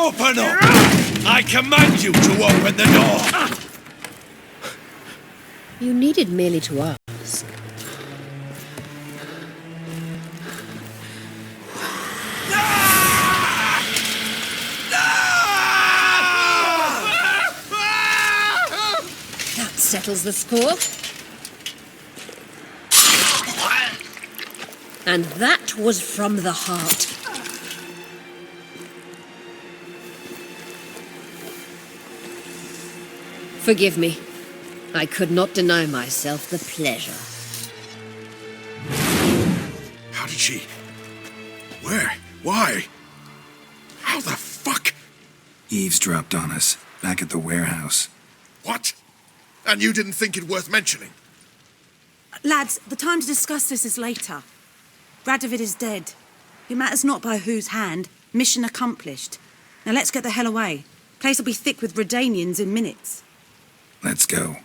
Open up! I command you to open the door! You needed merely to ask. That settles the score. And that was from the heart. Forgive me. I could not deny myself the pleasure. How did she... Where? Why? How the fuck? Eavesdropped on us, back at the warehouse. What? And you didn't think it worth mentioning? Lads, the time to discuss this is later. Radovid is dead. It matters not by whose hand. Mission accomplished. Now let's get the hell away. Place will be thick with Redanians in minutes. Let's go.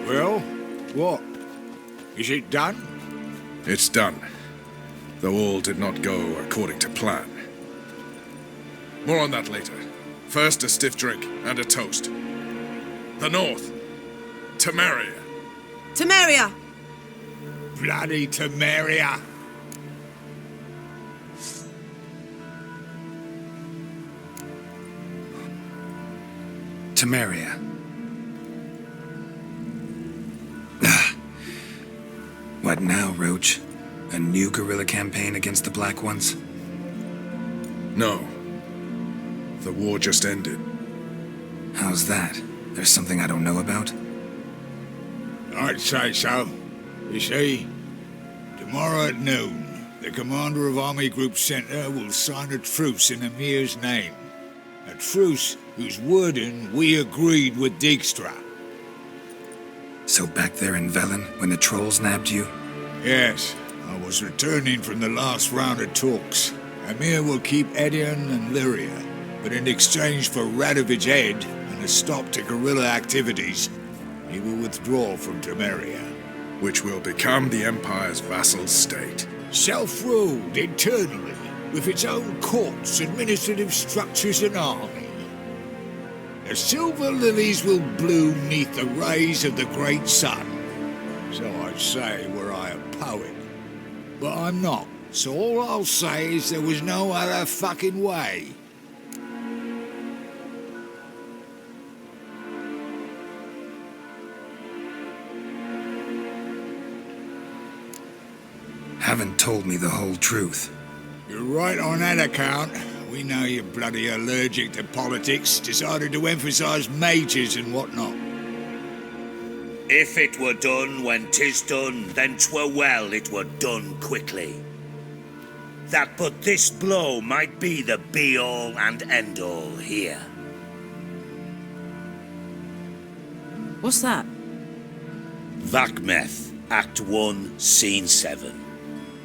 Well, what? Is it done? It's done. Though all did not go according to plan. More on that later. First, a stiff drink and a toast. The North. Temeria. Temeria! Bloody Temeria! Temeria. What now, Roach? A new guerrilla campaign against the Black Ones? No. The war just ended. How's that? There's something I don't know about? I'd say so. You see, tomorrow at noon, the commander of Army Group Center will sign a truce in Emir's name. A truce whose wording we agreed with Dijkstra. So back there in Velen, when the trolls nabbed you? Yes, I was returning from the last round of talks. Emir will keep Edion and Lyria, but in exchange for Radovid's head and a stop to guerrilla activities, he will withdraw from Temeria. Which will become the Empire's vassal state. Self-ruled internally, with its own courts, administrative structures and army. The silver lilies will bloom neath the rays of the great sun. So I'd say were I a poet. But I'm not, so all I'll say is there was no other fucking way. Haven't told me the whole truth. You're right on that account. We know you're bloody allergic to politics, decided to emphasize majors and whatnot. If it were done when 'tis done, then 'twere well it were done quickly. That but this blow might be the be-all and end-all here. What's that? Vakmeth, Act 1, Scene 7.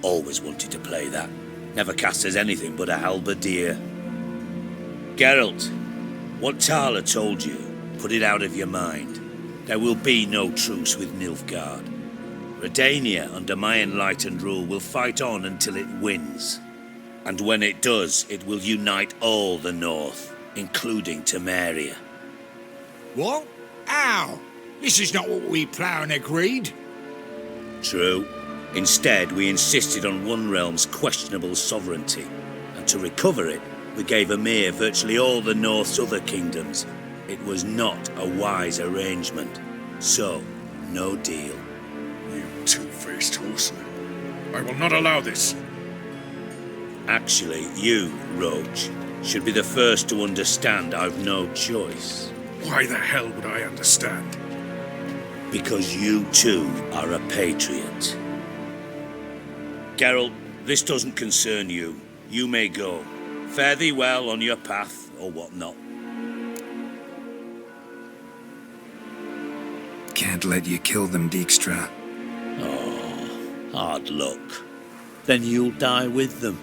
Always wanted to play that. Never cast as anything but a halberdier. Geralt, what Tala told you, put it out of your mind. There will be no truce with Nilfgaard. Redania, under my enlightened rule, will fight on until it wins. And when it does, it will unite all the North, including Temeria. What? How? This is not what we plowing agreed. True. Instead, we insisted on one realm's questionable sovereignty, and to recover it, we gave Emir virtually all the North's other kingdoms. It was not a wise arrangement. So, no deal. You two-faced horseman. I will not allow this. Actually, you, Roach, should be the first to understand I've no choice. Why the hell would I understand? Because you too are a patriot. Geralt, this doesn't concern you. You may go. Fare thee well on your path, or whatnot. Can't let you kill them, Dijkstra. Oh, Hard luck. Then you'll die with them.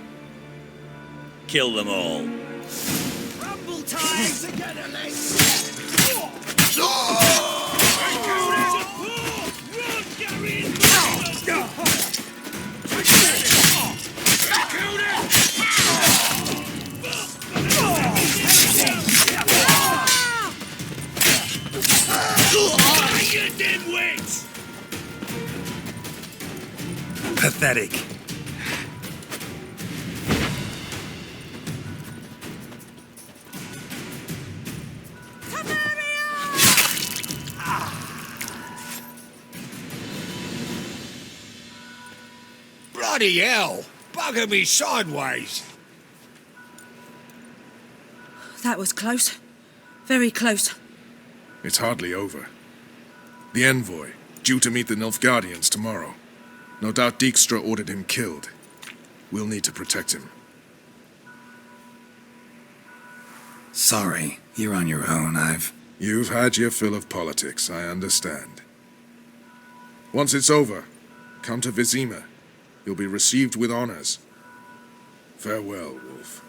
Kill them all. Rumble time together, lads! Pathetic. Bloody hell! Bugger me sideways! That was close. Very close. It's hardly over. The envoy, due to meet the Nilfgaardians tomorrow. No doubt Dijkstra ordered him killed. We'll need to protect him. Sorry, you're on your own. You've had your fill of politics, I understand. Once it's over, come to Vizima. You'll be received with honors. Farewell, Wolf.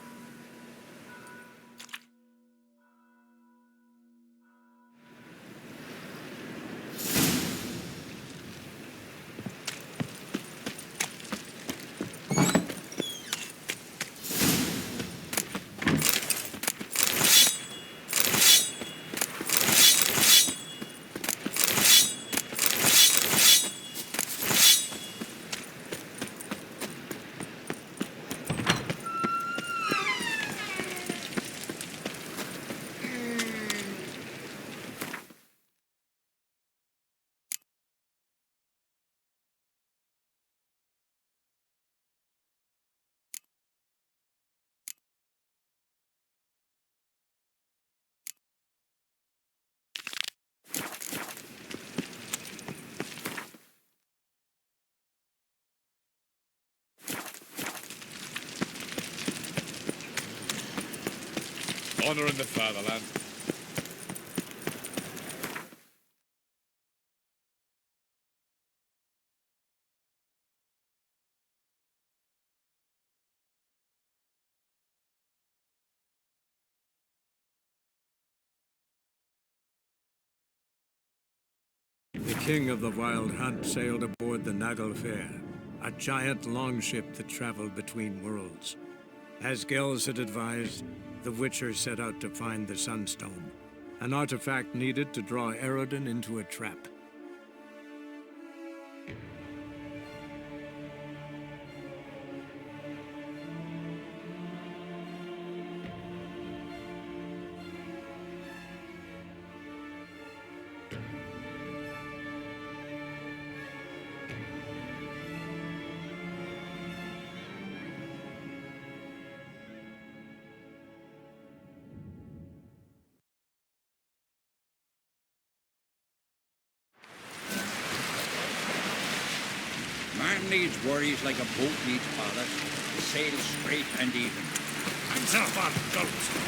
Honor in the fatherland. The king of the Wild Hunt sailed aboard the Naglfar, a giant longship that traveled between worlds. As Gels had advised, the Witcher set out to find the Sunstone, an artifact needed to draw Eredin into a trap. Man needs worries like a boat needs ballast. Sail straight and even. Hands up on goats.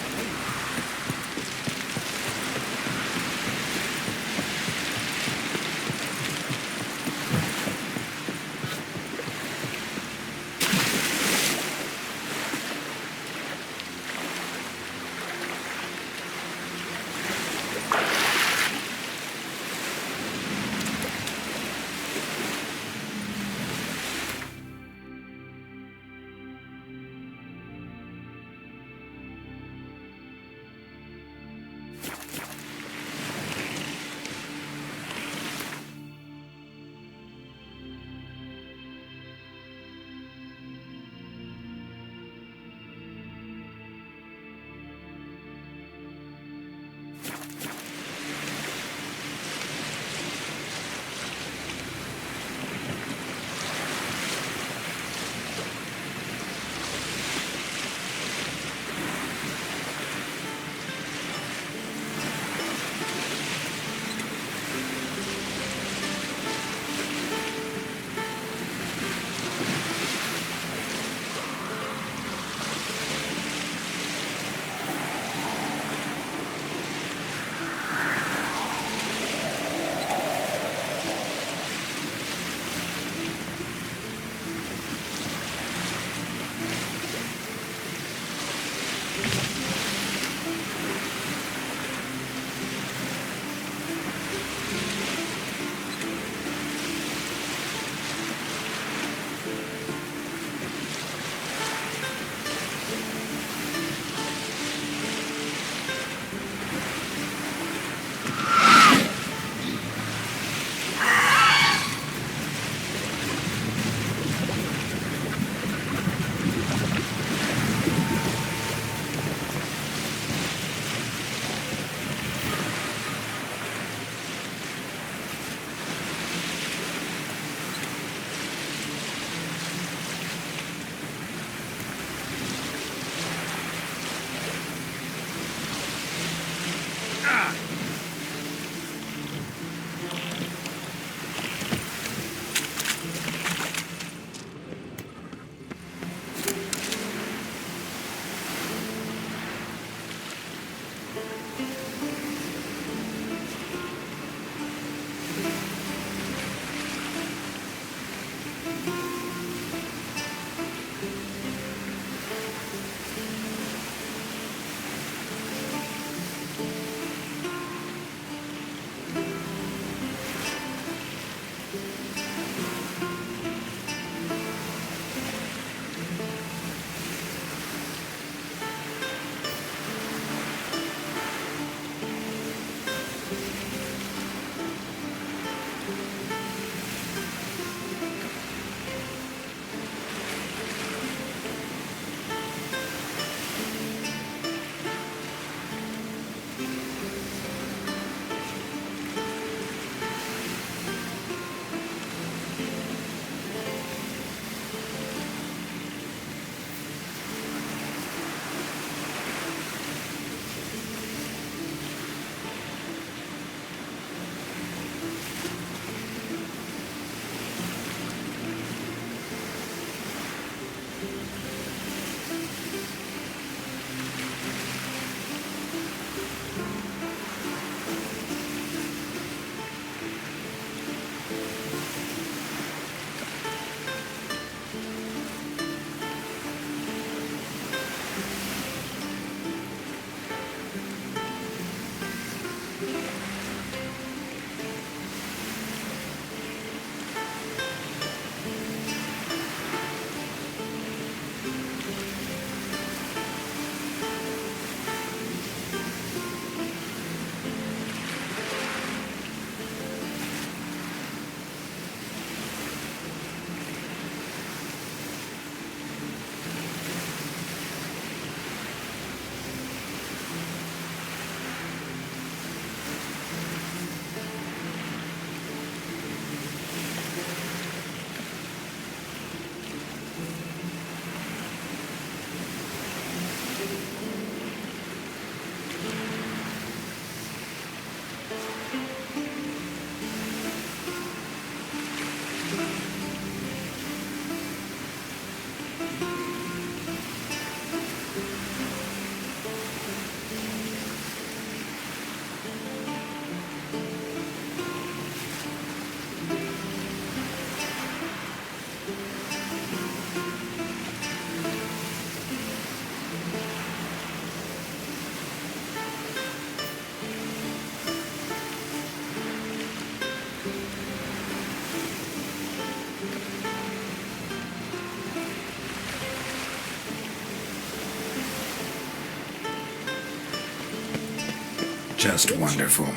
Just wonderful.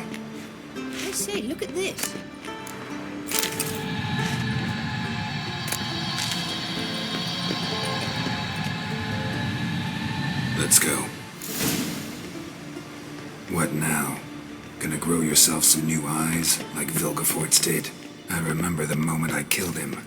I say, look at this. Let's go. What now? Gonna grow yourself some new eyes, like Vilgefortz did? I remember the moment I killed him.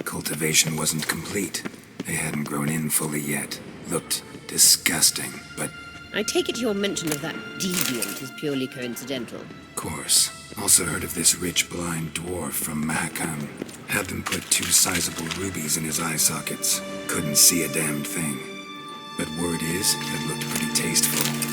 Cultivation wasn't complete. They hadn't grown in fully yet. Looked disgusting, but... I take it your mention of that deviant is purely coincidental. Course. Also heard of this rich blind dwarf from Mahakam. Had them put 2 sizable rubies in his eye sockets. Couldn't see a damned thing. But word is, it looked pretty tasteful.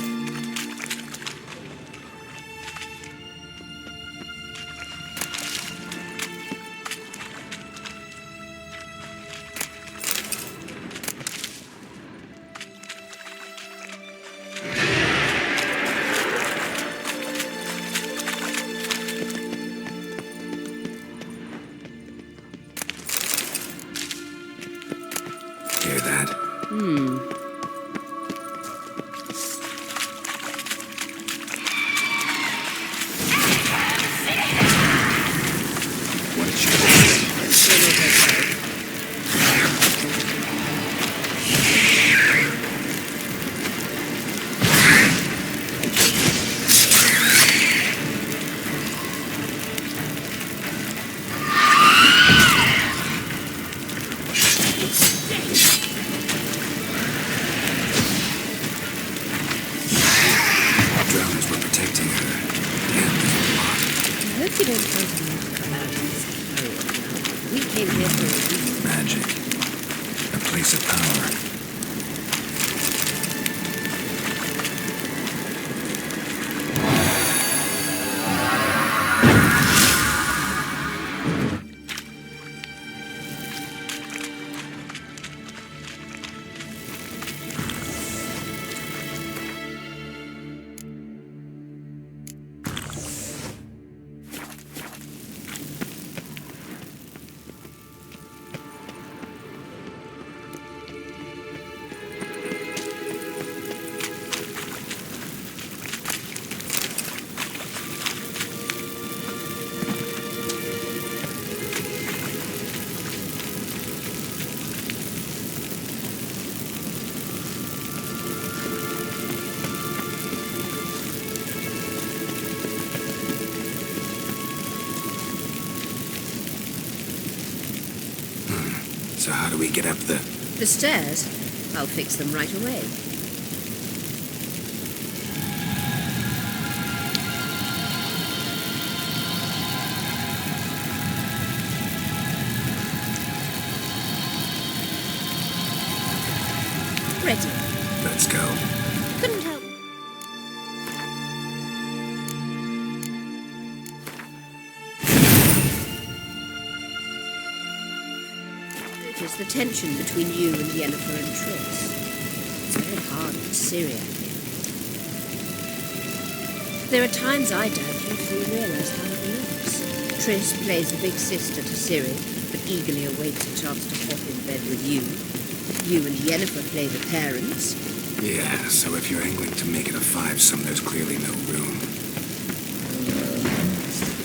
Hear that? What's your... Drowners were protecting her. And I hope you don't try to knock her out of this carrion. We came here for a reason. magic. A place of power. So how do we get up the... The stairs? I'll fix them right away. Ready. Let's go. Couldn't help. Notice the tension between you and Yennefer and Triss. It's very hard with Syriac. There are times I doubt you fully realise how it looks. Triss plays the big sister to Ciri, but eagerly awaits a chance to hop in bed with you. You and Yennefer play the parents. Yeah, so if you're angling to make it a five-some, there's clearly no room.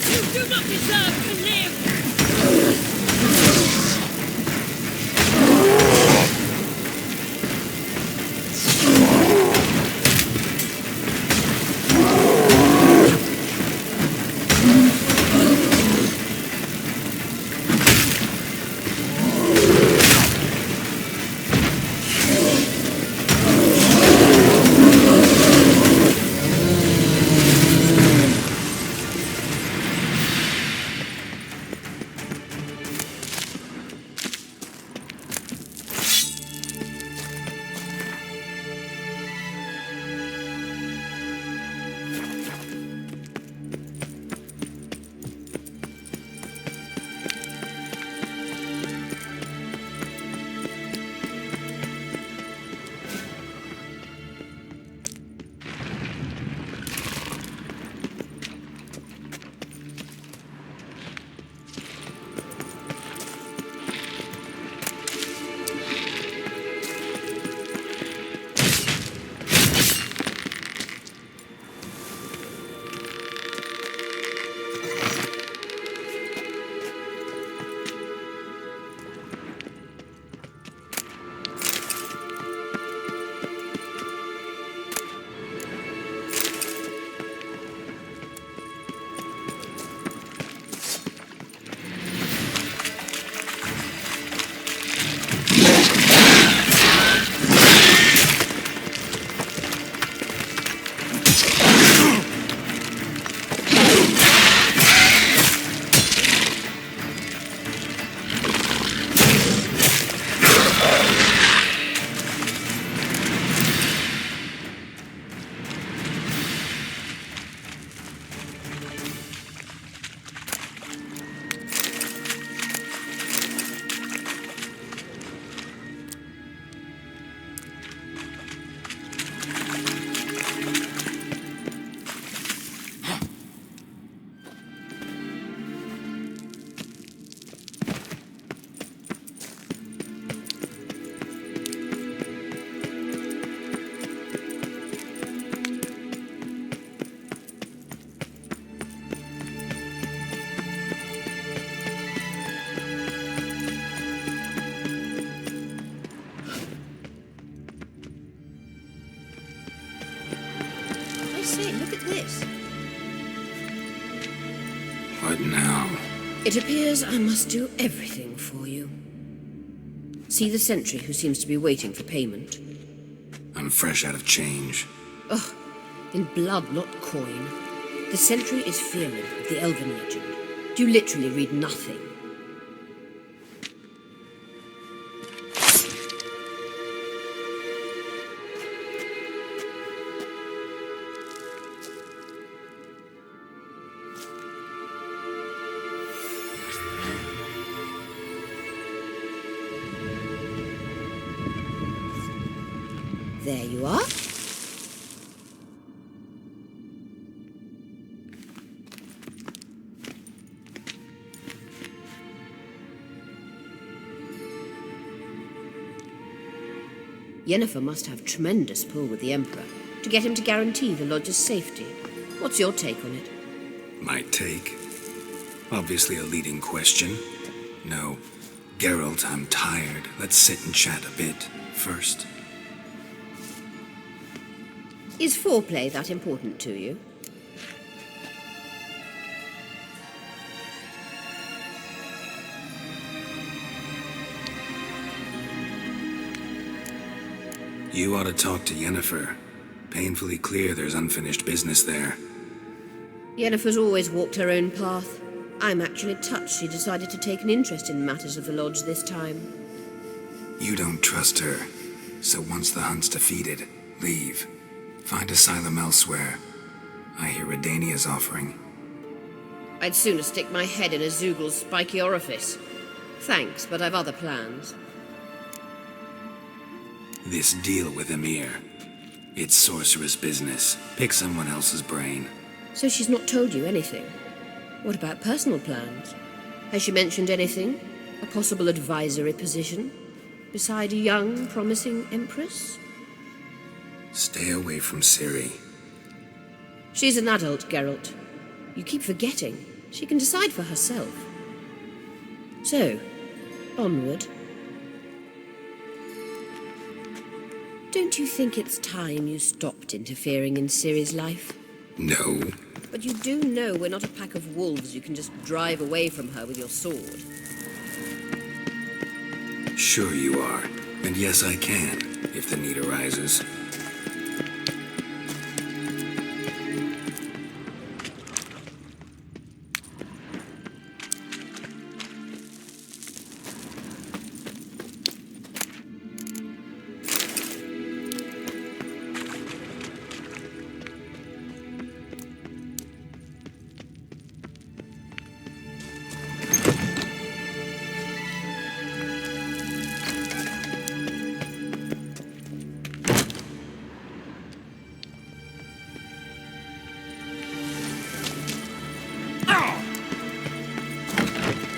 You do not deserve to live! Say, look at this. What now? It appears I must do everything for you. See the sentry who seems to be waiting for payment? I'm fresh out of change. Ugh, in blood, not coin. The sentry is Fearin of the Elven legend. You literally read nothing. There you are. Yennefer must have tremendous pull with the Emperor to get him to guarantee the lodge's safety. What's your take on it? My take? Obviously a leading question. No. Geralt, I'm tired. Let's sit and chat a bit first. Is foreplay that important to you? You ought to talk to Yennefer. Painfully clear there's unfinished business there. Yennefer's always walked her own path. I'm actually touched she decided to take an interest in matters of the Lodge this time. You don't trust her, so once the hunt's defeated, leave. Find asylum elsewhere. I hear Redania's offering. I'd sooner stick my head in a Zoogl's spiky orifice. Thanks, but I've other plans. This deal with Emir. It's sorceress business. Pick someone else's brain. So she's not told you anything? What about personal plans? Has she mentioned anything? A possible advisory position? Beside a young, promising empress? Stay away from Ciri. She's an adult, Geralt. You keep forgetting. She can decide for herself. So, onward. Don't you think it's time you stopped interfering in Ciri's life? No. But you do know we're not a pack of wolves you can just drive away from her with your sword. Sure you are. And yes, I can, if the need arises.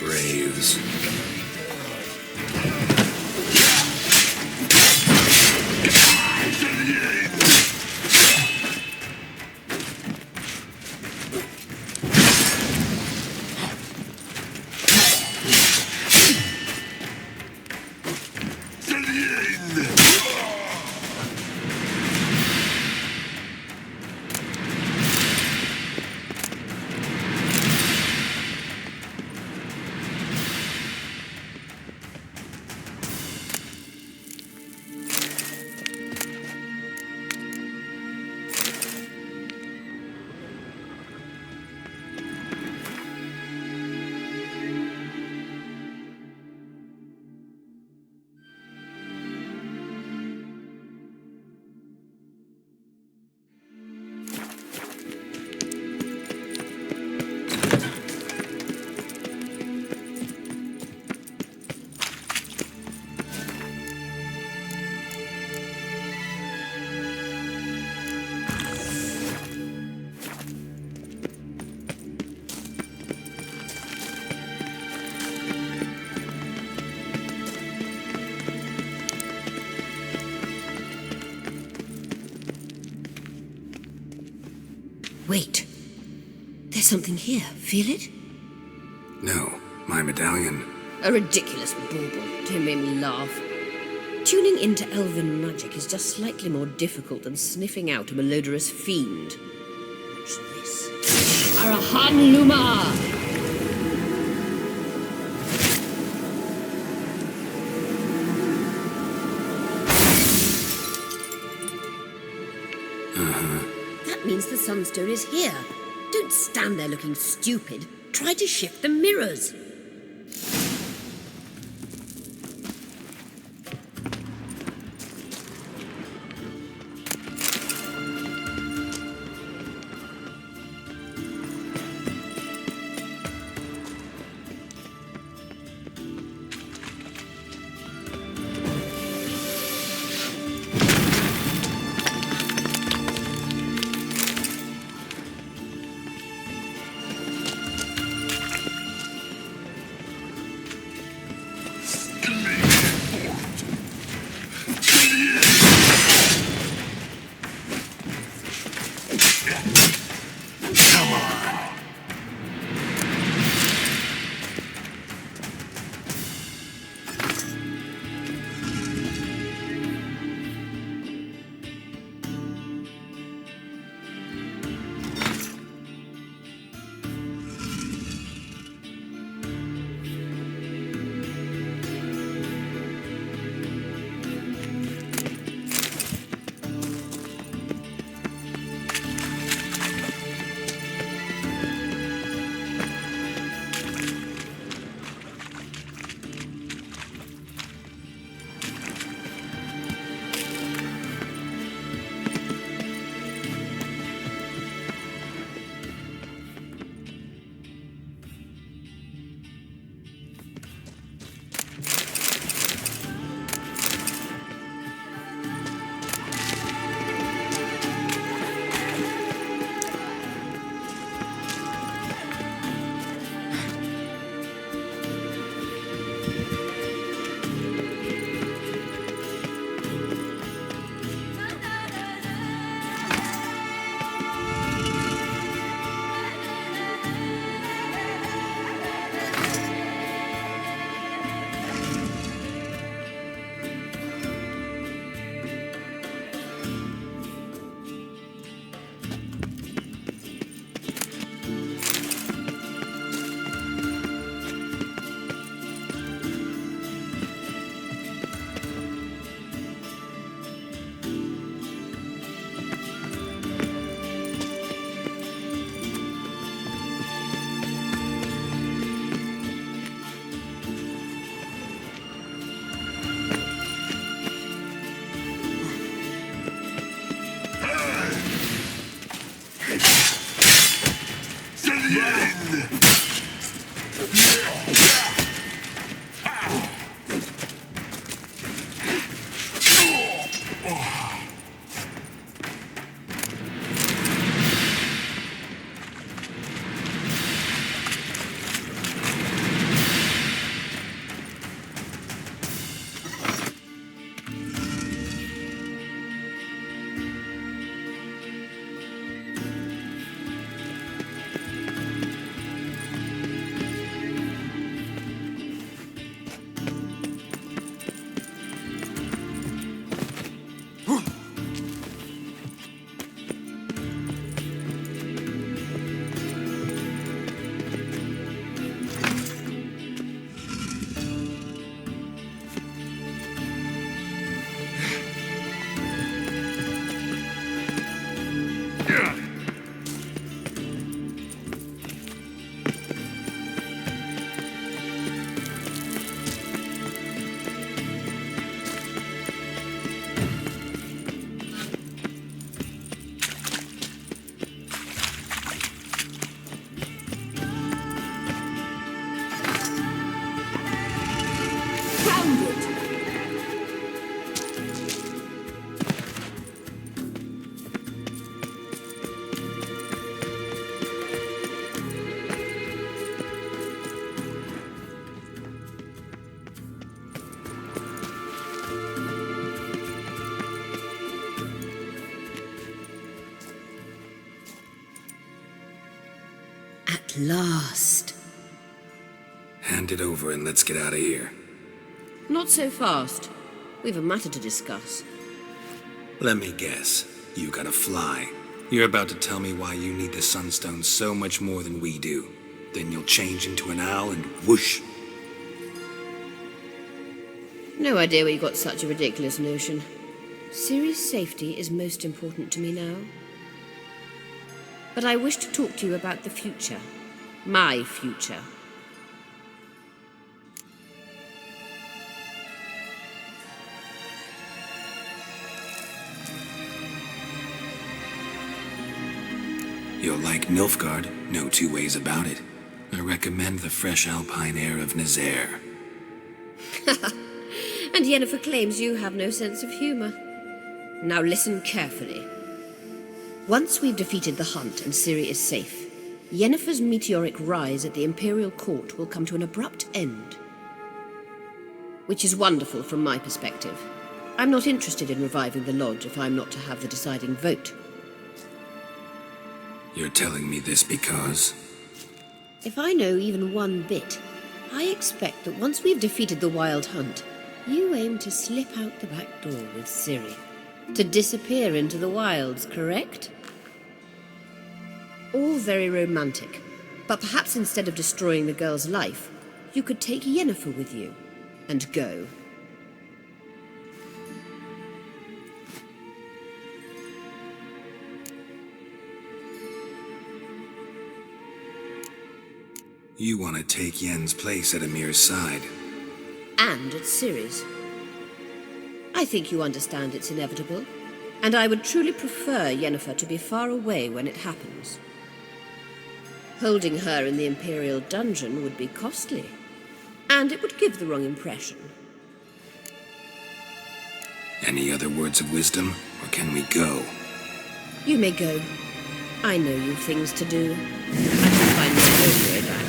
Braves. Wait. There's something here. Feel it? No, my medallion. A ridiculous bauble. Don't make me laugh. Tuning into elven magic is just slightly more difficult than sniffing out a malodorous fiend. Watch this. Arahan Luma! That means the Sunstone is here. Don't stand there looking stupid. Try to shift the mirrors. At last. Hand it over and let's get out of here. Not so fast. We've a matter to discuss. Let me guess. You gotta fly. You're about to tell me why you need the Sunstone so much more than we do. Then you'll change into an owl and whoosh. No idea where you got such a ridiculous notion. Ciri's safety is most important to me now. But I wish to talk to you about the future. My future. You'll like Nilfgaard, no two ways about it. I recommend the fresh alpine air of Nazaire. And Yennefer claims you have no sense of humor. Now listen carefully. Once we've defeated the Hunt and Ciri is safe, Yennefer's meteoric rise at the Imperial Court will come to an abrupt end. Which is wonderful from my perspective. I'm not interested in reviving the Lodge if I'm not to have the deciding vote. You're telling me this because... If I know even one bit, I expect that once we've defeated the Wild Hunt, you aim to slip out the back door with Ciri. To disappear into the wilds, correct? All very romantic, but perhaps instead of destroying the girl's life, you could take Yennefer with you, and go. You want to take Yen's place at Amir's side. And at Ciri's. I think you understand it's inevitable, and I would truly prefer Yennefer to be far away when it happens. Holding her in the Imperial dungeon would be costly, and it would give the wrong impression. Any other words of wisdom, or can we go? You may go. I know you've things to do. I can find my own way back.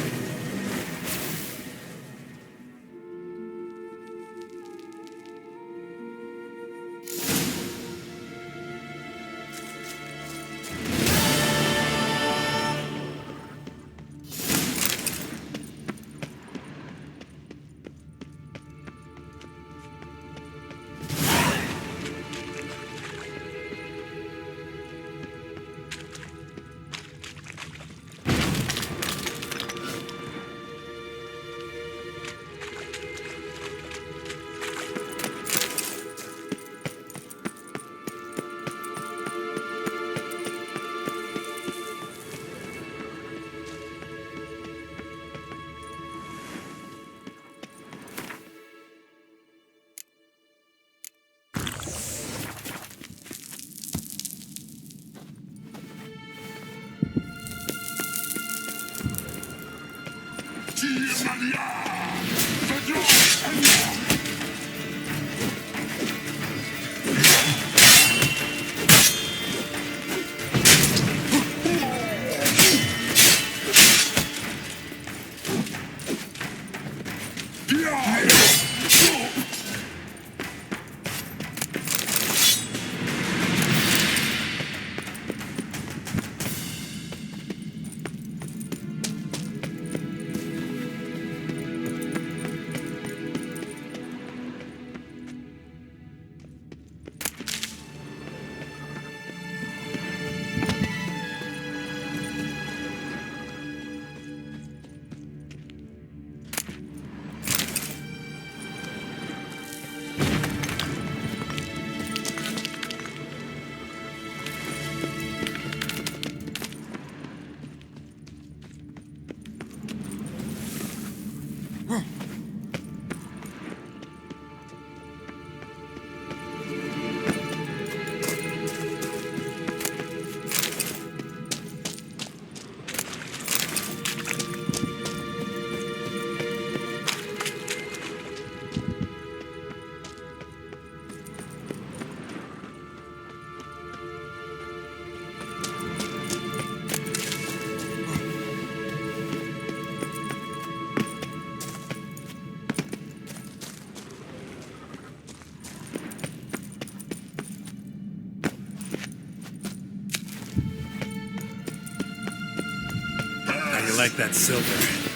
How you like that silver?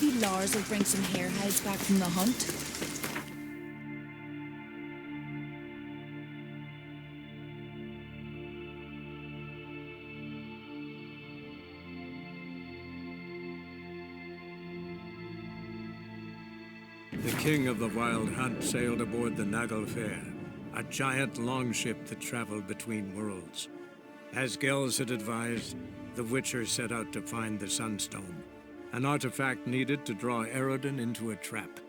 maybe Lars will bring some hare hides back from the hunt? The king of the Wild Hunt sailed aboard the Naglfar, a giant longship that traveled between worlds. As Gels had advised, the Witcher set out to find the Sunstone, an artifact needed to draw Eredin into a trap.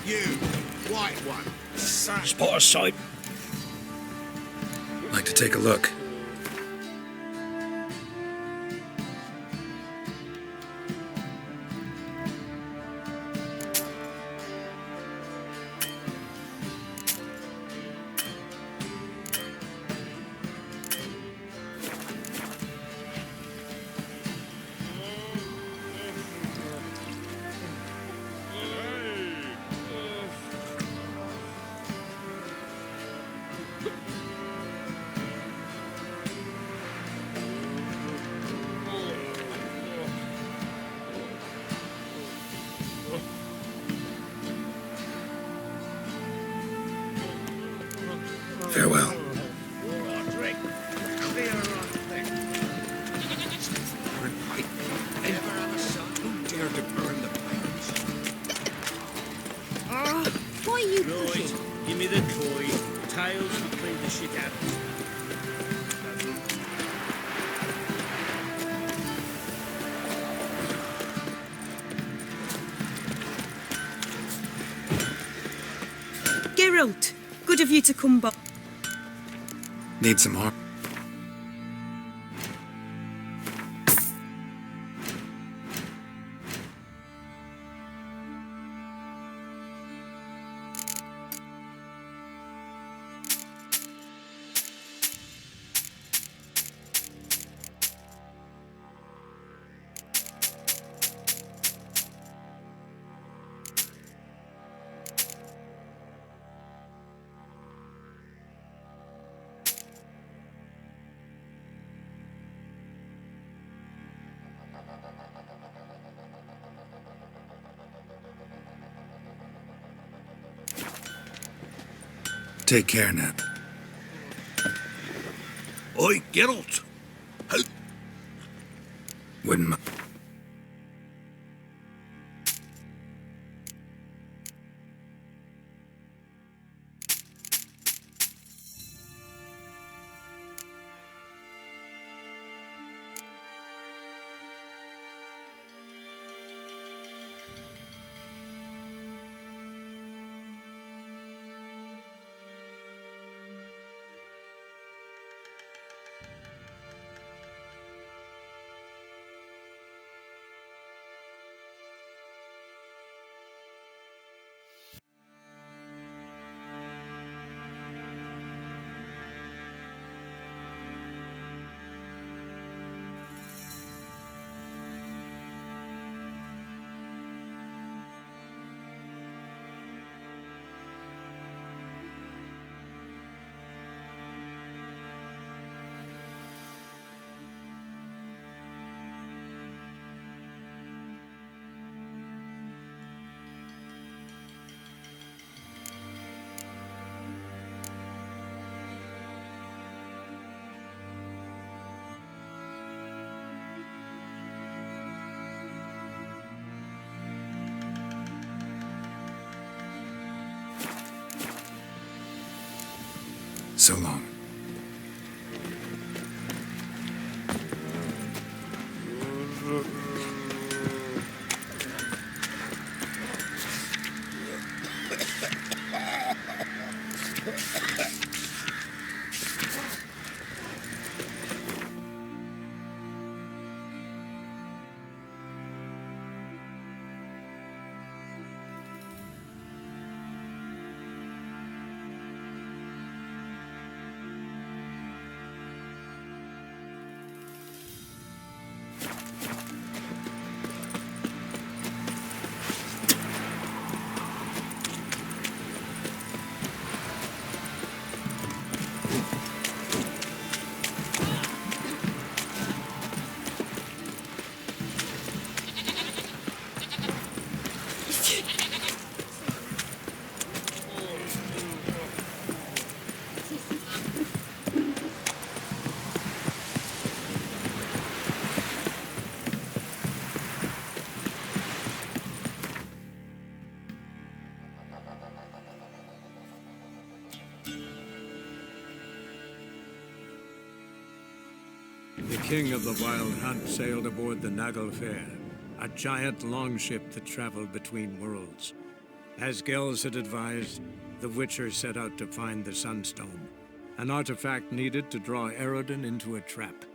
You, white one. Spot a sight. Like to take a look. Geralt, good of you to come back. Need some more? Take care, Ned. Oi, Geralt! How... Wouldn't so long. The king of the Wild Hunt sailed aboard the Naglfar, a giant longship that traveled between worlds. As Gels had advised, the Witcher set out to find the Sunstone, an artifact needed to draw Eredin into a trap.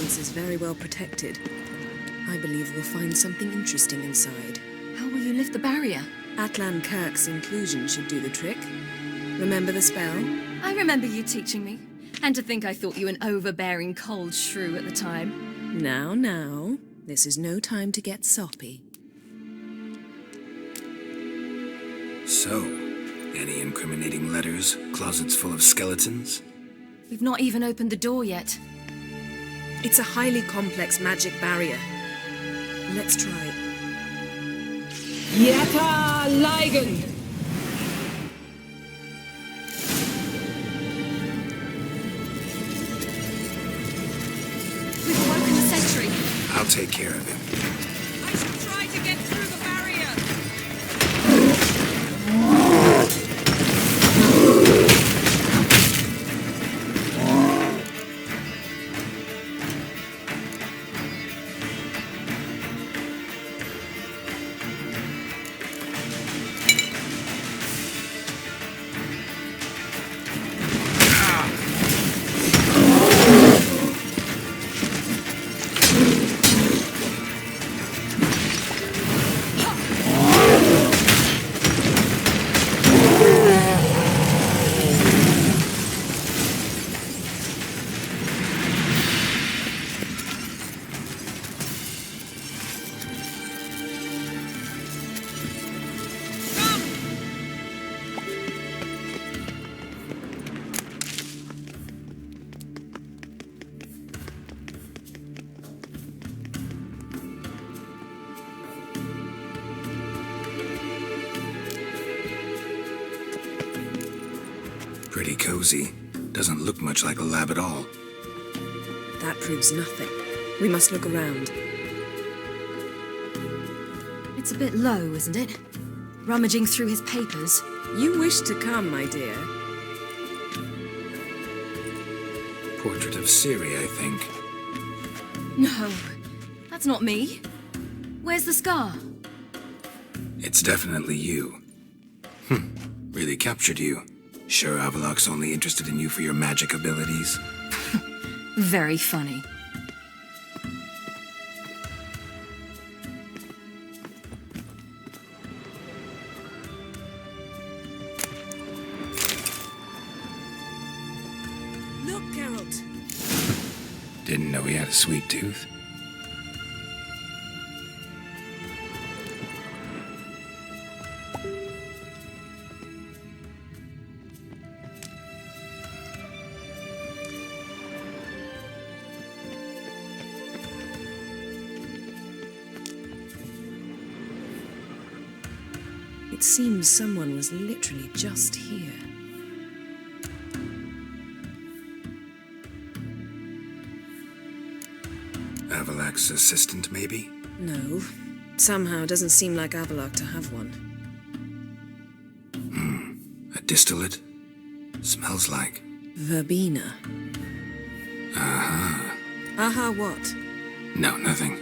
entrance is very well protected. I believe we'll find something interesting inside. How will you lift the barrier? Atlan Kirk's inclusion should do the trick. Remember the spell? I remember you teaching me. And to think I thought you an overbearing cold shrew at the time. Now. This is no time to get soppy. So, any incriminating letters? Closets full of skeletons? We've not even opened the door yet. It's a highly complex magic barrier. Let's try it. Yata Ligen! We've awoken the sentry. I'll take care of him. I shall try to get through the barrier! Pretty cozy. Doesn't look much like a lab at all. That proves nothing. We must look around. It's a bit low, isn't it? Rummaging through his papers. You wish to come, my dear. Portrait of Ciri, I think. No, that's not me. Where's the scar? It's definitely you. Really captured you. Sure Avalok's only interested in you for your magic abilities? Very funny. Look, Geralt. Didn't know he had a sweet tooth. It seems someone was literally just here. Avalok's assistant, maybe? No. Somehow it doesn't seem like Avalok to have one. A distillate? Smells like. Verbena. Aha. Aha what? No, nothing.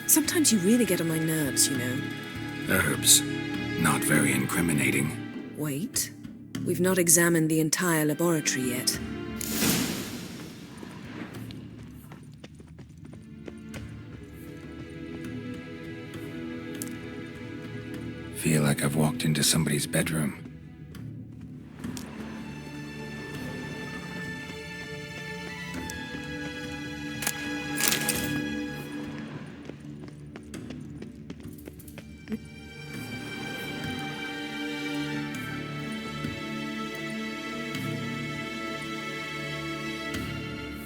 Sometimes you really get on my nerves, you know. Herbs. Not very incriminating. Wait. We've not examined the entire laboratory yet. Feel like I've walked into somebody's bedroom.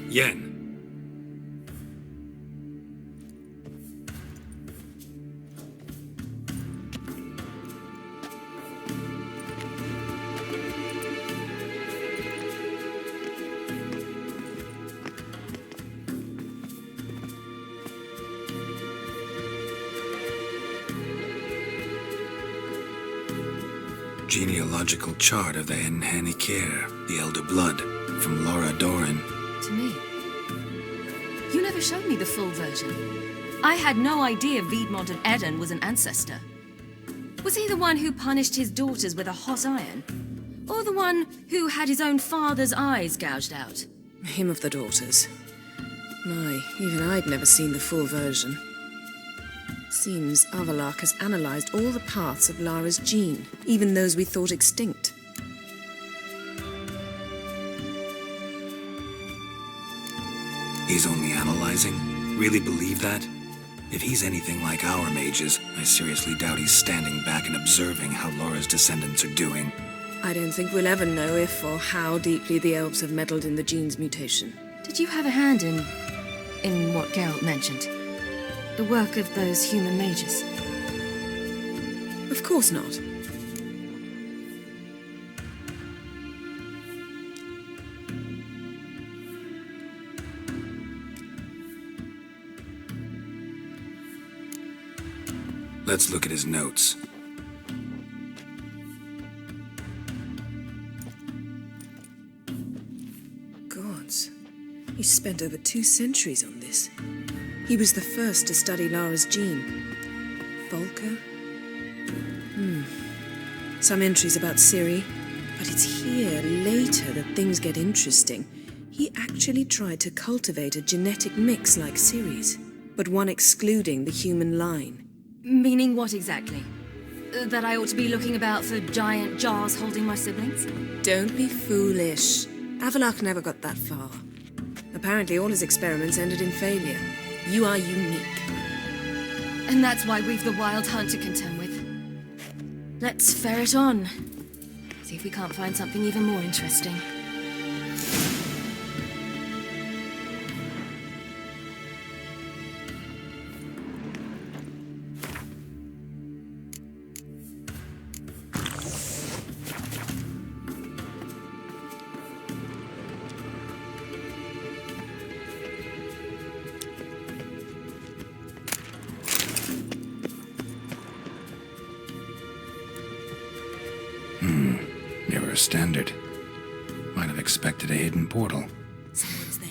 Yen. Genealogical chart of the Enhanikir, the Elder Blood, from Laura Doran. To me. You never showed me the full version. I had no idea Viedmont of Eden was an ancestor. Was he the one who punished his daughters with a hot iron? Or the one who had his own father's eyes gouged out? Him of the daughters. My, even I'd never seen the full version. Seems Avalok has analyzed all the paths of Lara's gene, even those we thought extinct. He's only analyzing? Really believe that? If he's anything like our mages, I seriously doubt he's standing back and observing how Laura's descendants are doing. I don't think we'll ever know if or how deeply the elves have meddled in the gene's mutation. Did you have a hand in what Geralt mentioned? The work of those human mages? Of course not. Let's look at his notes. Gods. He spent over 2 centuries on this. He was the first to study Lara's gene. Volker? Some entries about Ciri, but it's here, later, that things get interesting. He actually tried to cultivate a genetic mix like Ciri's, but one excluding the human line. Meaning what exactly? That I ought to be looking about for giant jars holding my siblings? Don't be foolish. Avalok never got that far. Apparently all his experiments ended in failure. You are unique. And that's why we've the Wild Hunt to contend with. Let's ferret on. See if we can't find something even more interesting. Mirror standard. Might have expected a hidden portal. Someone's there,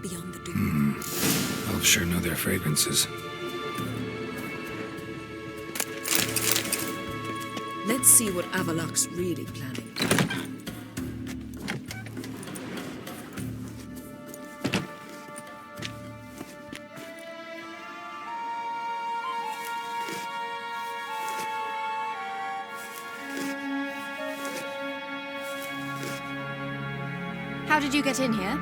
beyond the door. Elves sure know their fragrances. Let's see what Avalok's really planning. How did you get in here?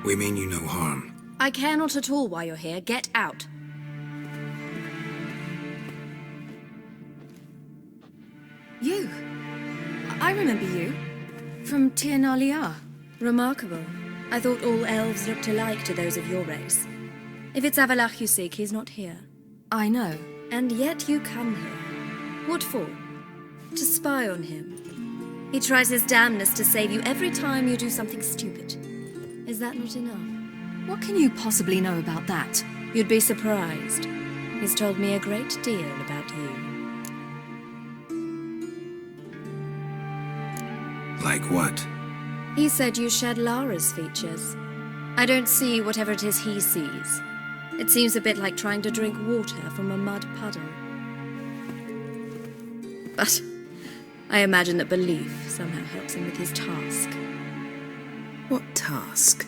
We mean you no harm. I care not at all why you're here. Get out. You? I remember you. From Tir Nalia. Remarkable. I thought all elves looked alike to those of your race. If it's Avalok you seek, he's not here. I know. And yet you come here. What for? To spy on him. He tries his damnedest to save you every time you do something stupid. Is that not enough? What can you possibly know about that? You'd be surprised. He's told me a great deal about you. Like what? He said you shared Lara's features. I don't see whatever it is he sees. It seems a bit like trying to drink water from a mud puddle. But I imagine that belief somehow helps him with his task. What task?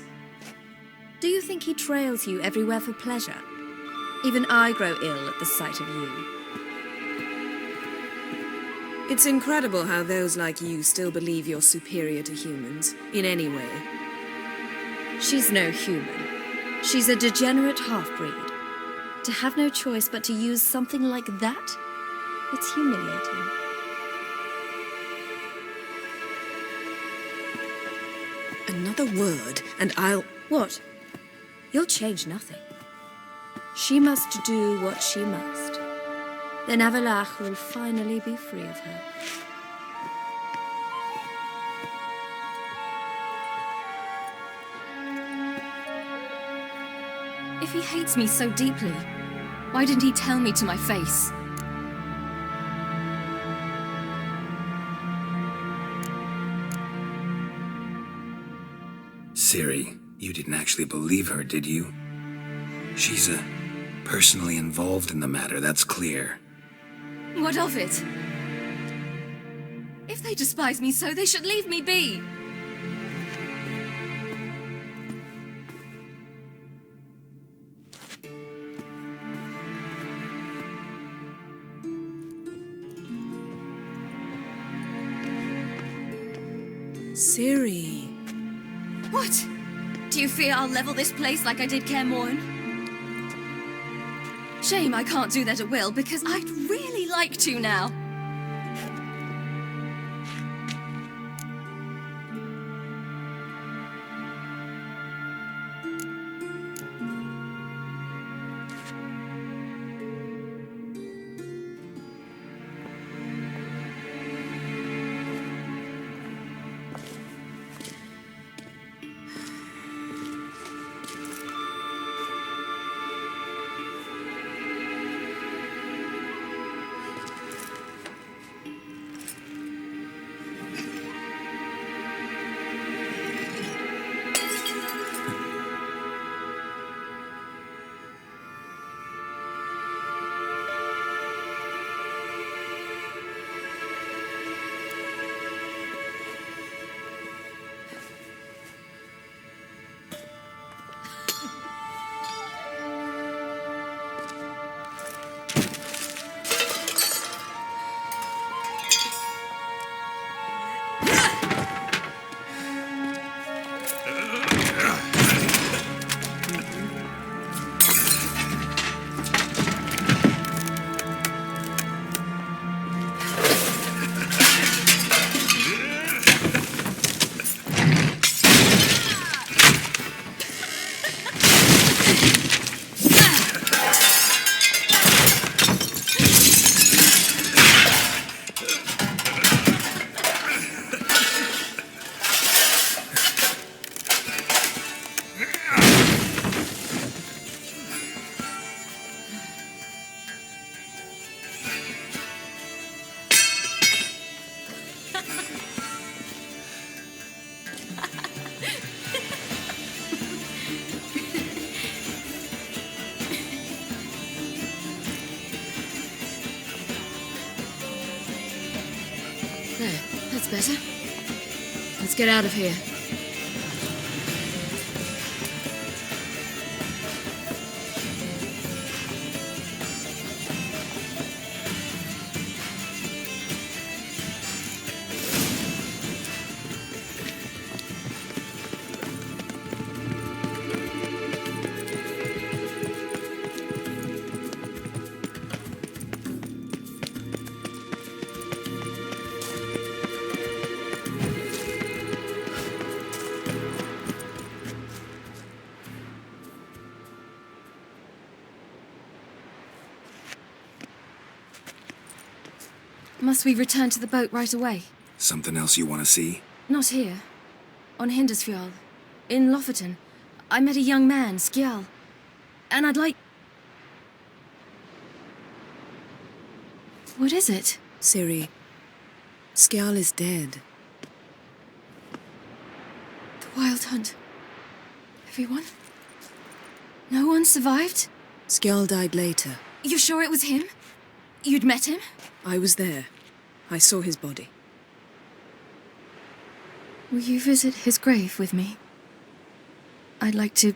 Do you think he trails you everywhere for pleasure? Even I grow ill at the sight of you. It's incredible how those like you still believe you're superior to humans, in any way. She's no human. She's a degenerate half-breed. To have no choice but to use something like that, it's humiliating. Another word, and I'll... What? You'll change nothing. She must do what she must. Then Avalok will finally be free of her. If he hates me so deeply, why didn't he tell me to my face? Ciri, you didn't actually believe her, did you? She's personally involved in the matter, that's clear. What of it? If they despise me so, they should leave me be. Ciri. What? Do you fear I'll level this place like I did Kaer Morhen? Shame I can't do that at will, because I'd really like to now. There, that's better. Let's get out of here. Must we return to the boat right away? Something else you want to see? Not here. On Hindersfjall. In Lofoten. I met a young man, Skjal. And I'd like... What is it? Ciri. Skjal is dead. The Wild Hunt. Everyone? No one survived? Skjal died later. You sure it was him? You'd met him? I was there. I saw his body. Will you visit his grave with me? I'd like to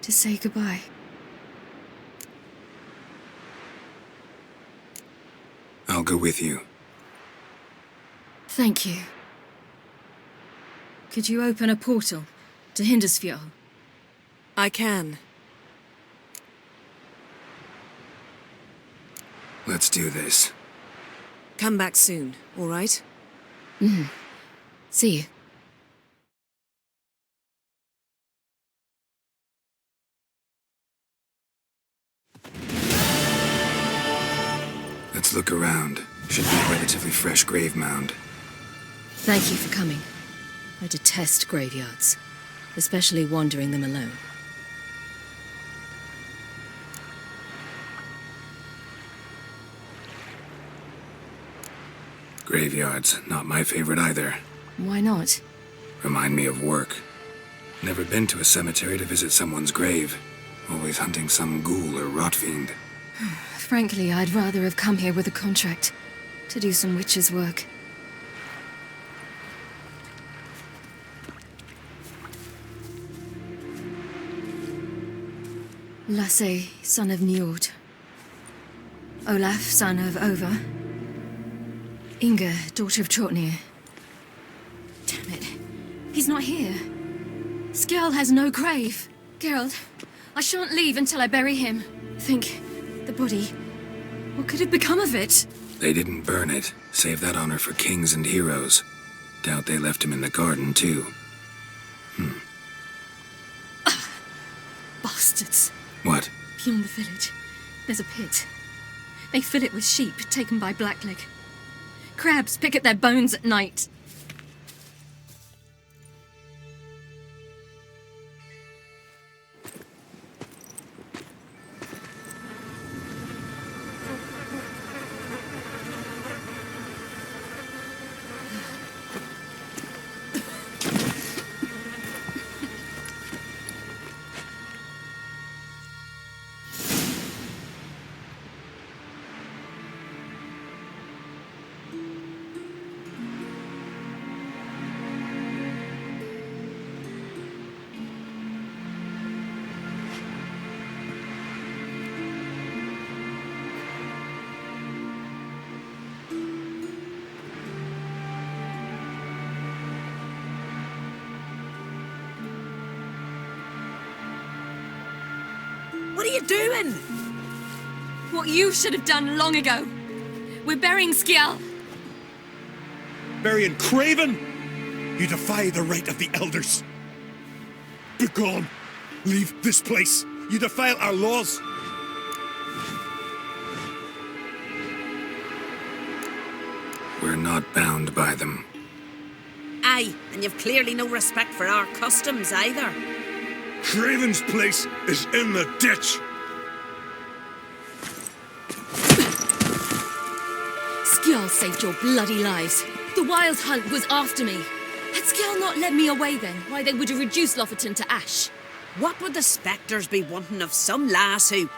say goodbye. I'll go with you. Thank you. Could you open a portal to Hindersfjall? I can. Let's do this. Come back soon, all right? See you. Let's look around. Should be a relatively fresh grave mound. Thank you for coming. I detest graveyards, especially wandering them alone. Graveyards, not my favorite either. Why not? Remind me of work. Never been to a cemetery to visit someone's grave. Always hunting some ghoul or rot fiend. Frankly, I'd rather have come here with a contract to do some witch's work. Lasse, son of Njord. Olaf, son of Over. Inga, daughter of Trotnir. Damn it. He's not here. Skjall has no grave. Geralt, I shan't leave until I bury him. Think, the body. What could have become of it? They didn't burn it. Save that honor for kings and heroes. Doubt they left him in the garden, too. Bastards. What? Beyond the village, there's a pit. They fill it with sheep taken by Blackleg. Crabs pick at their bones at night. What are you doing? What you should have done long ago. We're burying Skjall. Burying Craven? You defy the right of the elders. Begone! Leave this place! You defile our laws! We're not bound by them. Aye, and you've clearly no respect for our customs either. Craven's place is in the ditch! Skjall saved your bloody lives. The Wild Hunt was after me. Had Skjall not led me away then, why they would have reduced Lofoten to ash. What would the spectres be wanting of some lass who...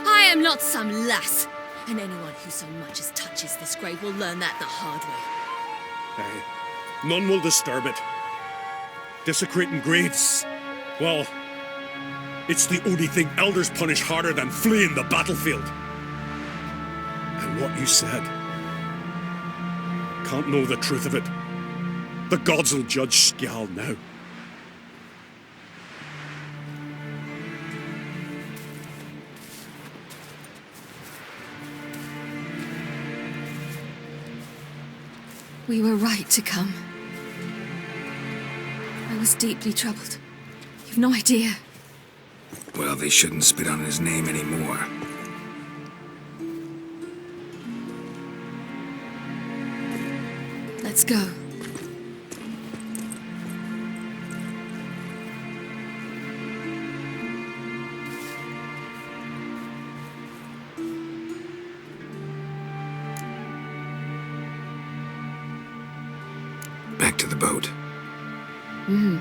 I am not some lass, and anyone who so much as touches this grave will learn that the hard way. Aye. None will disturb it. Desecrating graves, well, it's the only thing elders punish harder than fleeing the battlefield. And what you said, can't know the truth of it. The gods will judge Skjall now. We were right to come. I was deeply troubled. You've no idea. Well, they shouldn't spit on his name anymore. Let's go. Back to the boat. Mm-hmm.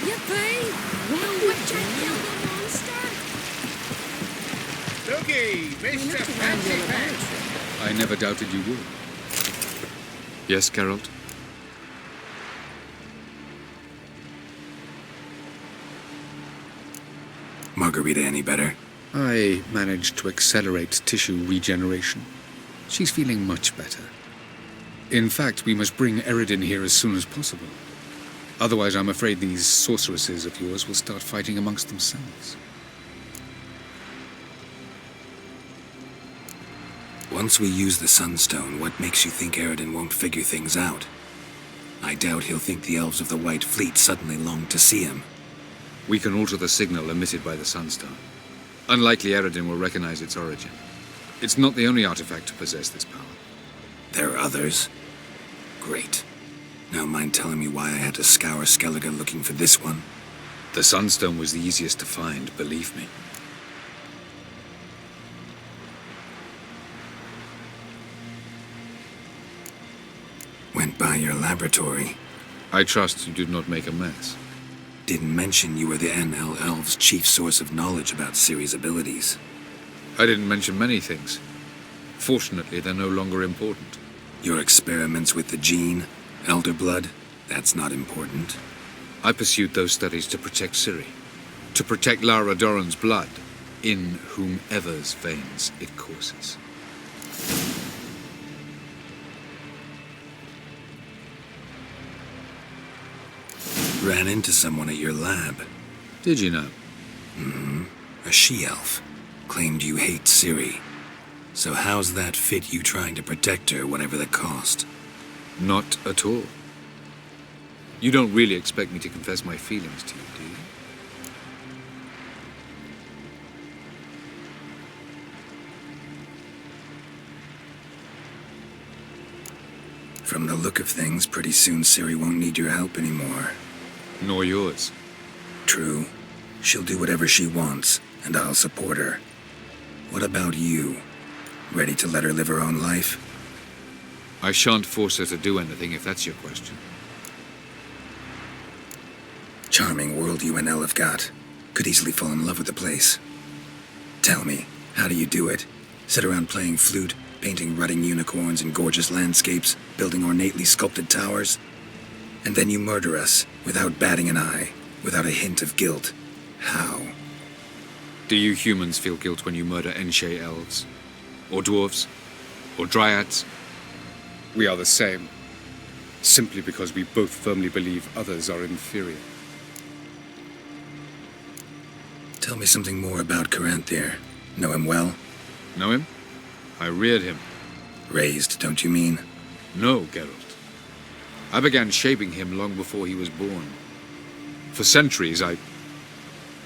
Yippee! Well, what you killed a monster? Looky, Mr. Fancy Pants. I never doubted you would. Yes, Geralt? Margarita any better? I managed to accelerate tissue regeneration. She's feeling much better. In fact, we must bring Eredin here as soon as possible. Otherwise, I'm afraid these sorceresses of yours will start fighting amongst themselves. Once we use the Sunstone, what makes you think Eredin won't figure things out? I doubt he'll think the elves of the White Fleet suddenly long to see him. We can alter the signal emitted by the Sunstone. Unlikely Eredin will recognize its origin. It's not the only artifact to possess this power. There are others? Great. Now mind telling me why I had to scour Skellige looking for this one? The Sunstone was the easiest to find, believe me. Went by your laboratory. I trust you did not make a mess. Didn't mention you were the NL Elves' chief source of knowledge about Ciri's abilities. I didn't mention many things. Fortunately, they're no longer important. Your experiments with the gene, Elder Blood, that's not important. I pursued those studies to protect Ciri. To protect Lara Doran's blood, in whomever's veins it courses. Ran into someone at your lab. Did you know? Mm-hmm. A she-elf. Claimed you hate Ciri. So how's that fit you trying to protect her, whatever the cost? Not at all. You don't really expect me to confess my feelings to you, do you? From the look of things, pretty soon Ciri won't need your help anymore. Nor yours. True. She'll do whatever she wants, and I'll support her. What about you? Ready to let her live her own life? I shan't force her to do anything, if that's your question. Charming world you and Elle have got. Could easily fall in love with the place. Tell me, how do you do it? Sit around playing flute, painting rutting unicorns in gorgeous landscapes, building ornately sculpted towers? And then you murder us, without batting an eye, without a hint of guilt. How? Do you humans feel guilt when you murder Enshe elves? Or dwarves? Or dryads? We are the same. Simply because we both firmly believe others are inferior. Tell me something more about Caranthir. Know him well? Know him? I reared him. Raised, don't you mean? No, Geralt. I began shaping him long before he was born. For centuries, I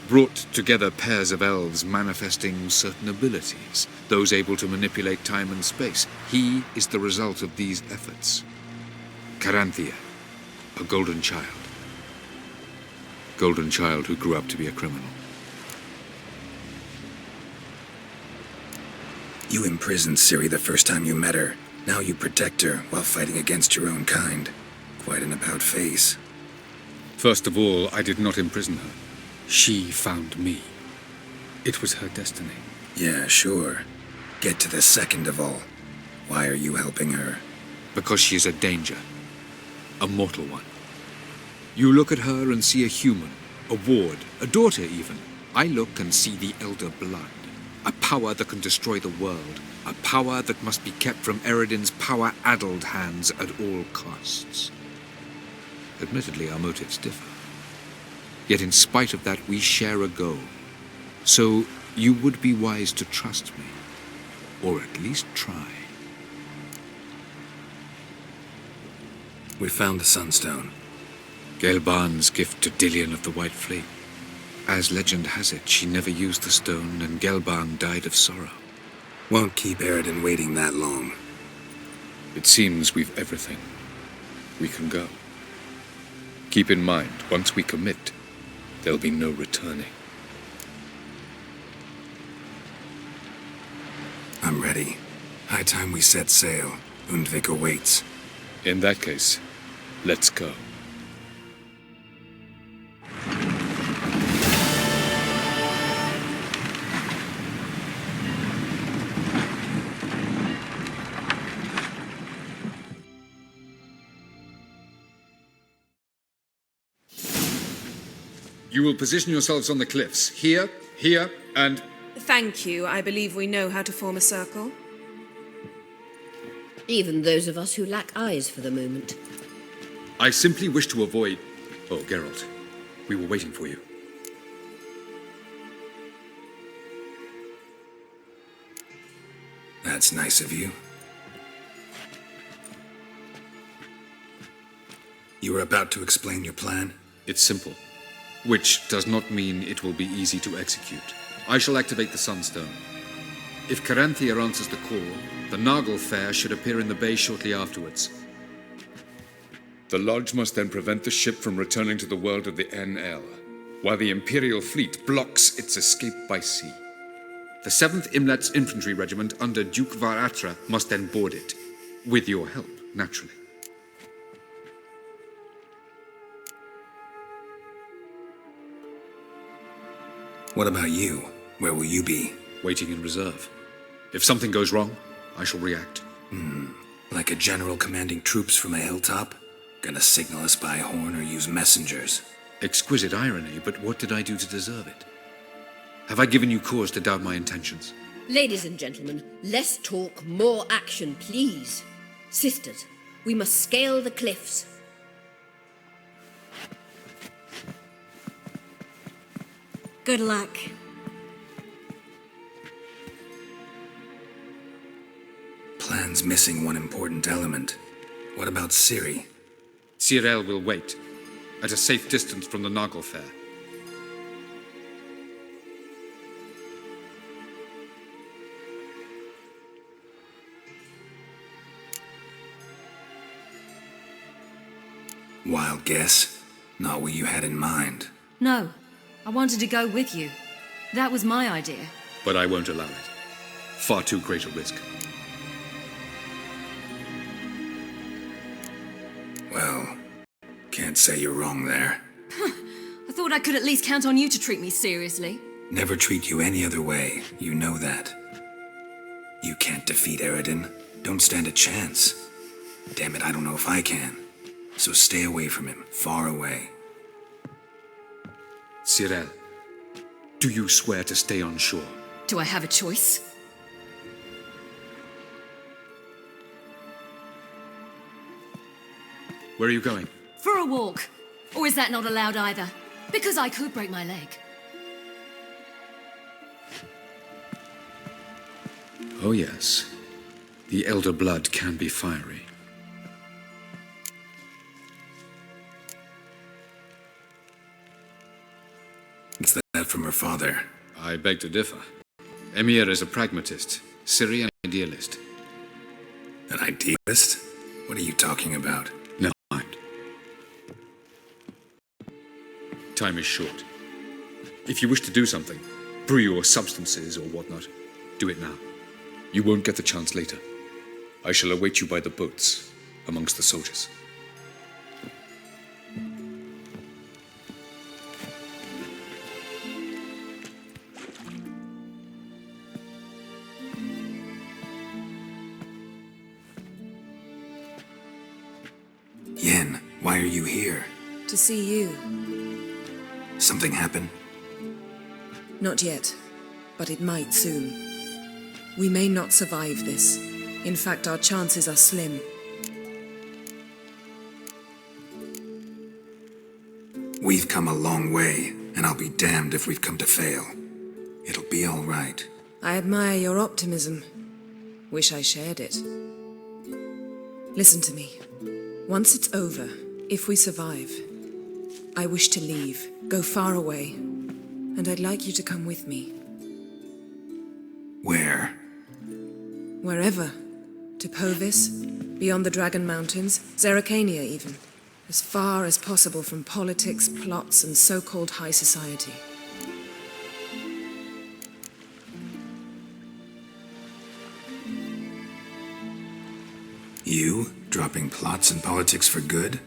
brought together pairs of elves manifesting certain abilities, those able to manipulate time and space. He is the result of these efforts. Caranthir, a golden child. Golden child who grew up to be a criminal. You imprisoned Ciri the first time you met her. Now you protect her while fighting against your own kind. Quite an about-face. First of all, I did not imprison her. She found me. It was her destiny. Yeah, sure. Get to the second of all. Why are you helping her? Because she is a danger. A mortal one. You look at her and see a human, a ward, a daughter even. I look and see the Elder Blood. A power that can destroy the world. A power that must be kept from Eredin's power-addled hands at all costs. Admittedly, our motives differ. Yet in spite of that, we share a goal. So you would be wise to trust me. Or at least try. We found the Sunstone. Gelban's gift to Dillion of the White Fleet. As legend has it, she never used the stone, and Gelban died of sorrow. Won't keep Eredin waiting that long. It seems we've everything. We can go. Keep in mind, once we commit, there'll be no returning. I'm ready. High time we set sail. Undvik awaits. In that case, let's go. You will position yourselves on the cliffs. Here, here, and... Thank you. I believe we know how to form a circle. Even those of us who lack eyes for the moment. I simply wish to avoid... Oh, Geralt. We were waiting for you. That's nice of you. You were about to explain your plan? It's simple. Which does not mean it will be easy to execute. I shall activate the Sunstone. If Caranthir answers the call, the Naglfar should appear in the bay shortly afterwards. The Lodge must then prevent the ship from returning to the world of the NL, while the Imperial fleet blocks its escape by sea. The 7th Imlet's Infantry Regiment under Duke Varatra must then board it, with your help, naturally. What about you? Where will you be? Waiting in reserve. If something goes wrong, I shall react. Like a general commanding troops from a hilltop? Gonna signal us by horn or use messengers? Exquisite irony, but what did I do to deserve it? Have I given you cause to doubt my intentions? Ladies and gentlemen, less talk, more action, please. Sisters, we must scale the cliffs. Good luck. Plan's missing one important element. What about Ciri? Cyril will wait, at a safe distance from the Naglfar. Wild guess? Not what you had in mind. No, I wanted to go with you. That was my idea. But I won't allow it. Far too great a risk. Well, can't say you're wrong there. I thought I could at least count on you to treat me seriously. Never treat you any other way. You know that. You can't defeat Eridan. Don't stand a chance. Damn it, I don't know if I can. So stay away from him. Far away. Cyril, do you swear to stay on shore? Do I have a choice? Where are you going? For a walk. Or is that not allowed either? Because I could break my leg. Oh yes. The elder blood can be fiery. It's that from her father. I beg to differ. Emir is a pragmatist, Ciri an idealist. An idealist? What are you talking about? Never mind. Time is short. If you wish to do something, brew your substances or whatnot, do it now. You won't get the chance later. I shall await you by the boats, amongst the soldiers. Yen, why are you here? To see you. Something happened? Not yet, but it might soon. We may not survive this. In fact, our chances are slim. We've come a long way, and I'll be damned if we've come to fail. It'll be all right. I admire your optimism. Wish I shared it. Listen to me. Once it's over, if we survive, I wish to leave, go far away, and I'd like you to come with me. Where? Wherever. To Povis, beyond the Dragon Mountains, Zeracania even. As far as possible from politics, plots, and so-called high society. You? Dropping plots and politics for good?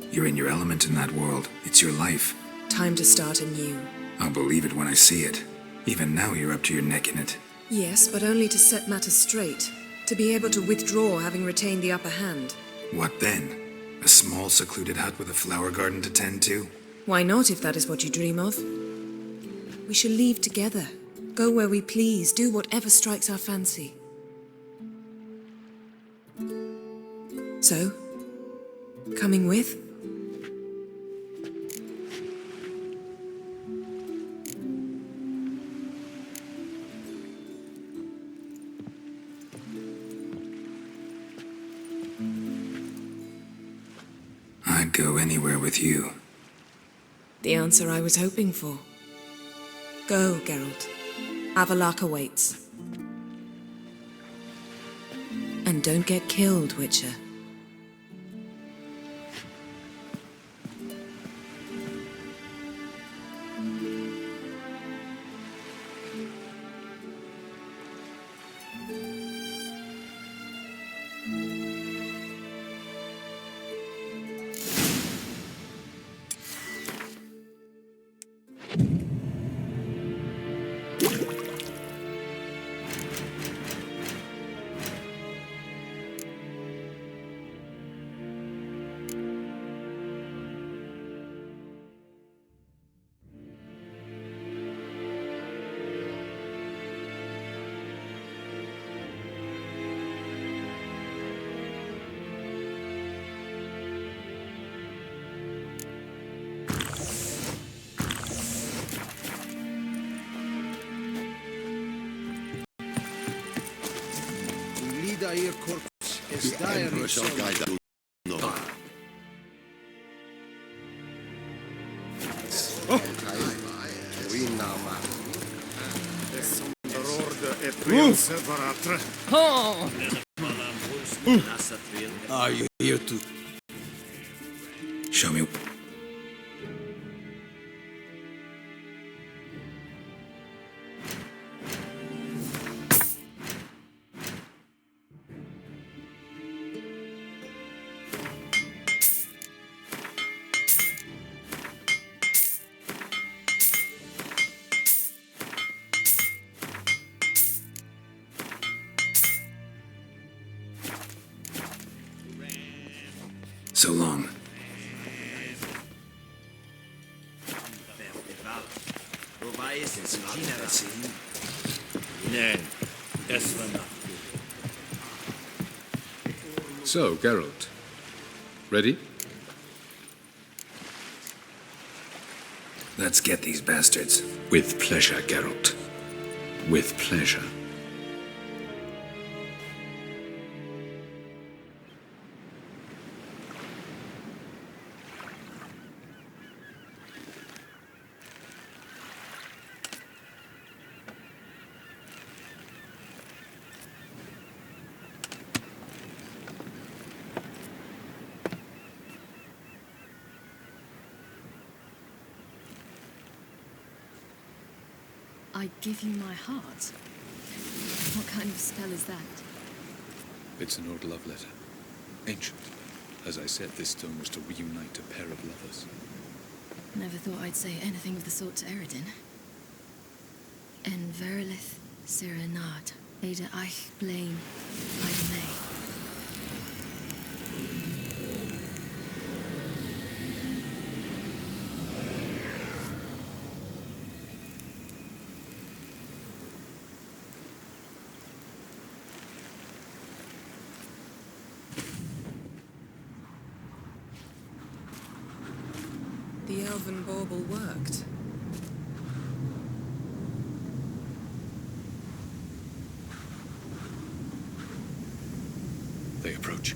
You're in your element in that world. It's your life. Time to start anew. I'll believe it when I see it. Even now you're up to your neck in it. Yes, but only to set matters straight. To be able to withdraw having retained the upper hand. What then? A small secluded hut with a flower garden to tend to? Why not, if that is what you dream of? We shall leave together. Go where we please, do whatever strikes our fancy. So, coming with? I'd go anywhere with you. The answer I was hoping for. Go, Geralt. Avalak awaits. And don't get killed, Witcher. Emperor shall guide us. No. Are you here to Show me. So long. So, Geralt. Ready? Let's get these bastards. With pleasure, Geralt. With pleasure. I give you my heart? What kind of spell is that? It's an old love letter. Ancient. As I said, this stone was to reunite a pair of lovers. Never thought I'd say anything of the sort to Eredin. En verilith serenad, Ada eich blaen, Ida May. The elven bauble worked. They approach.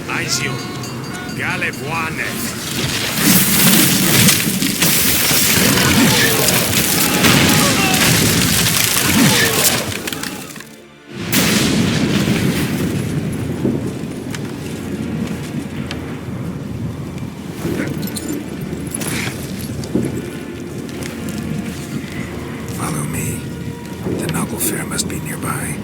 Aizio, Galevuane. Follow me. The Noble Fair must be nearby.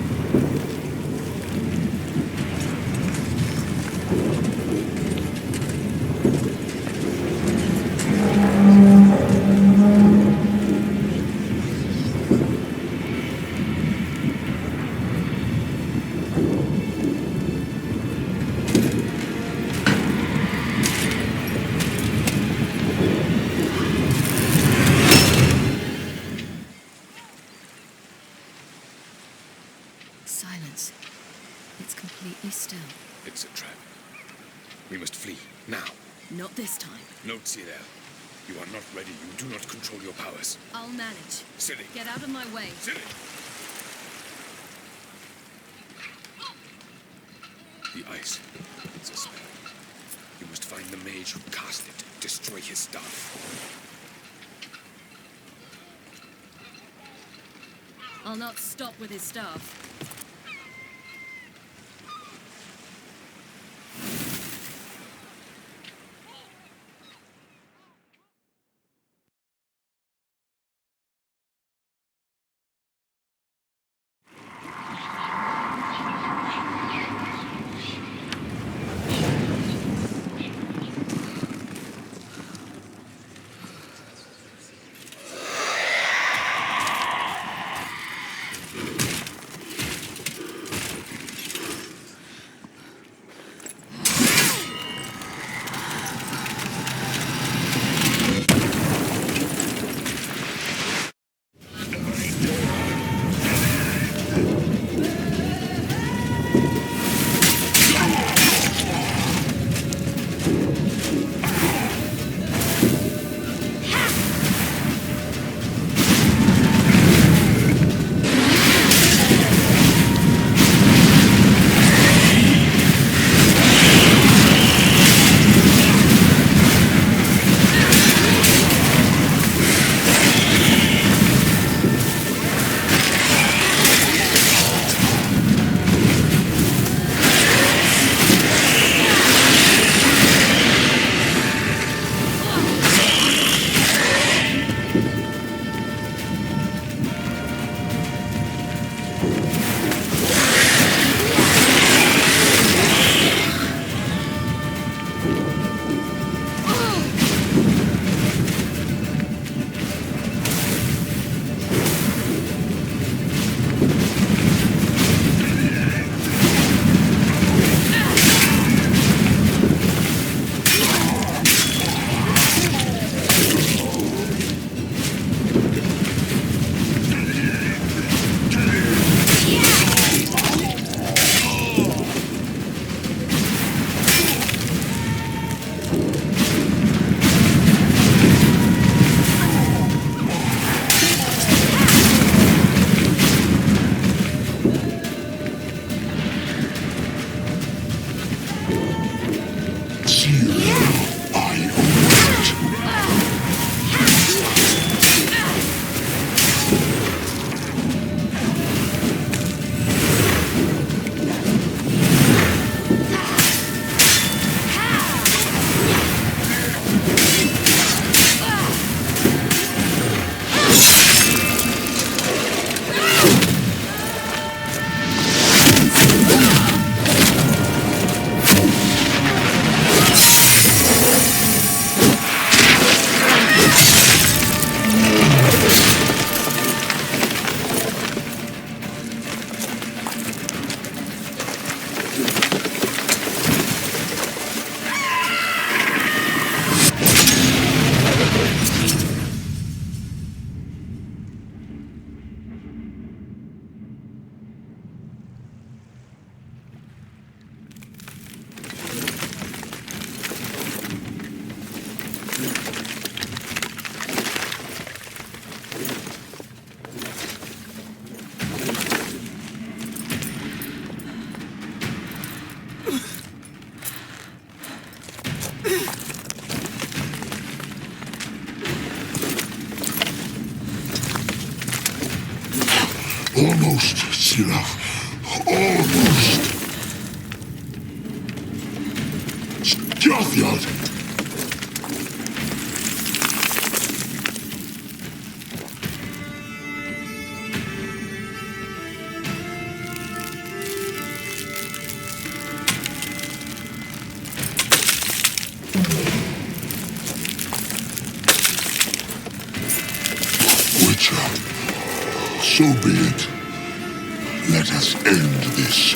Silence. It's completely still. It's a trap. We must flee, now. Not this time. Note, Cyril. You are not ready. You do not control your powers. I'll manage. Silly. Get out of my way. Silly. The ice. It's a spell. You must find the mage who cast it. Destroy his stuff. I'll not stop with his stuff. Almost, Sirach. Almost. Jothyard. Witcher, so be it. Let us end this.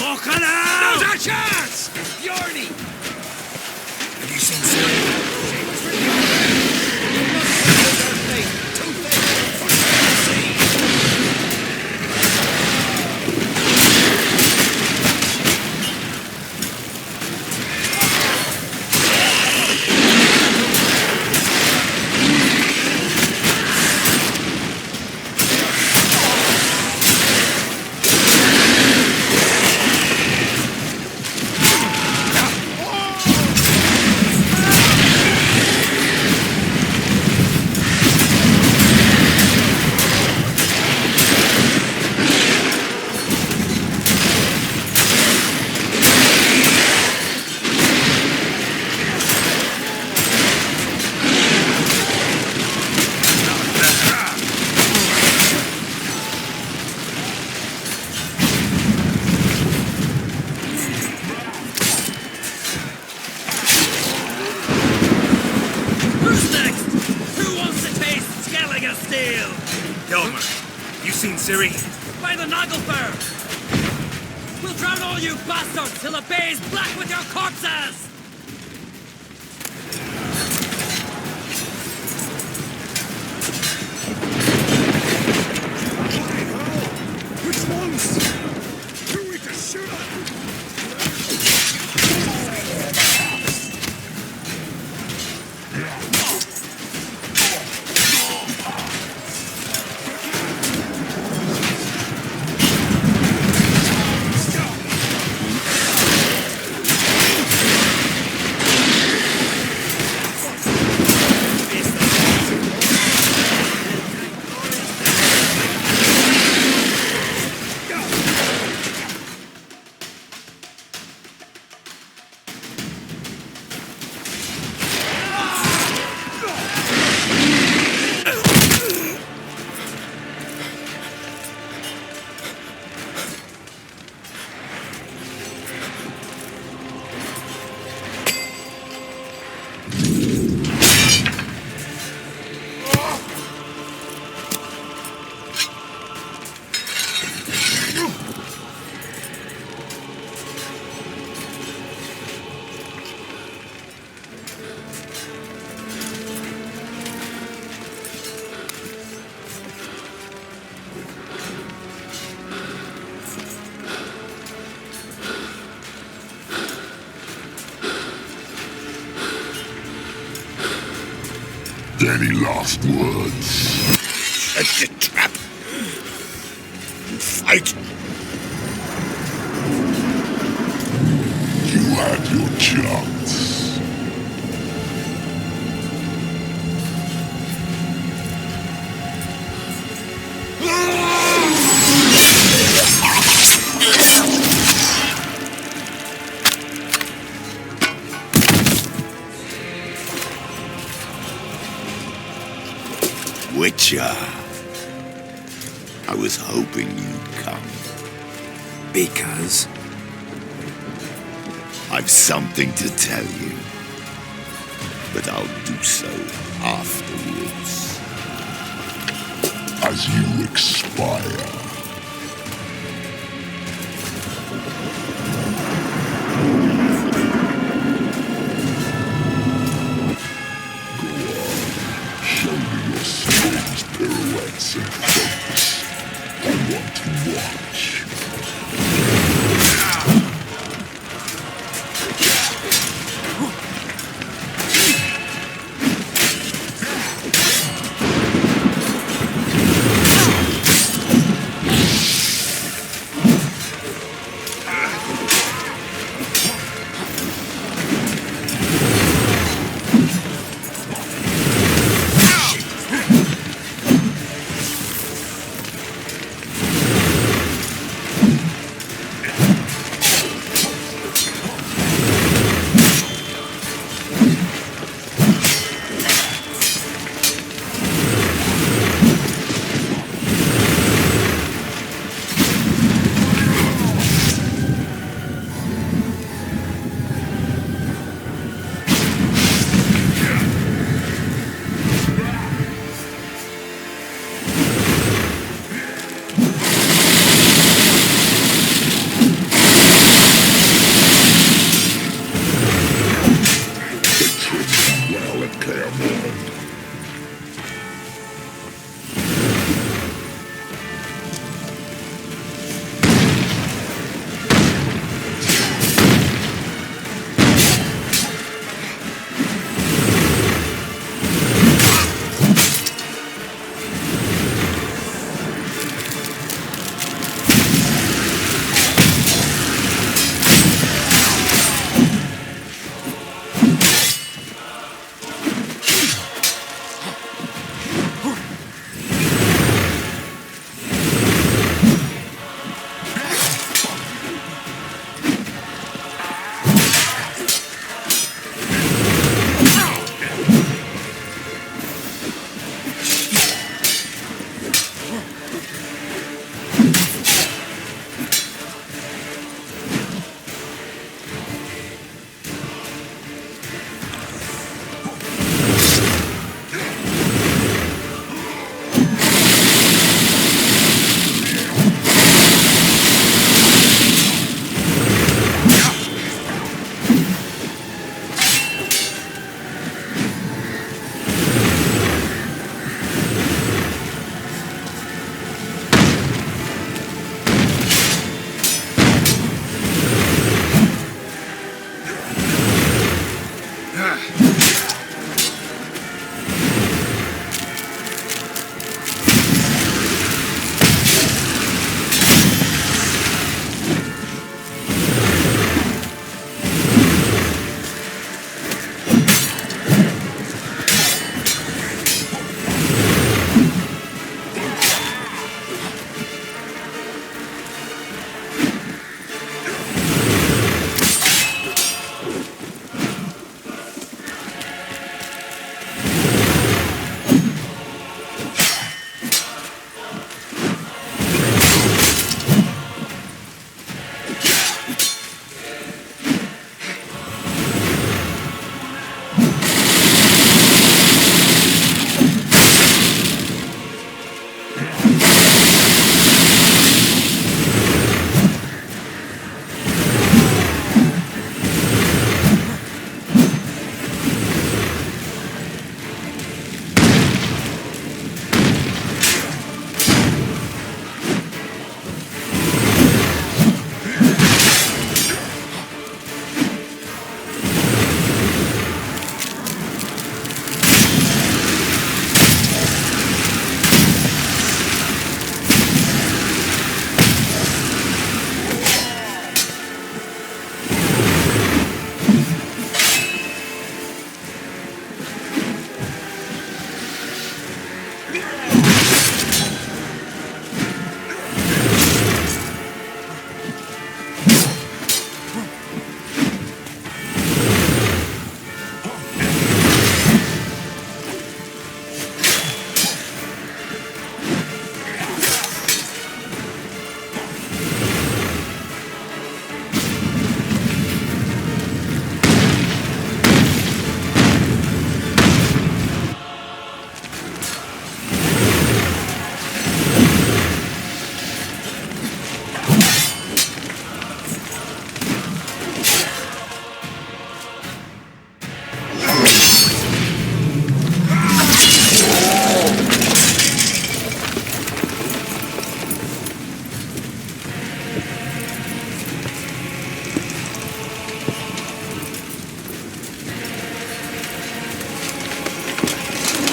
Fucking hell! There's a chance! Yarny! Have you seen Siri? Siri. By the Nagelfur! We'll drown all you bastards till the bay's black with your corpses! Which ones? Who we to shoot at? Any last words? Set the trap. And fight. You had your chance. Witcher. I was hoping you'd come. Because? I've something to tell you. But I'll do so afterwards. As you expire. Pirouettes and focus. I want to watch.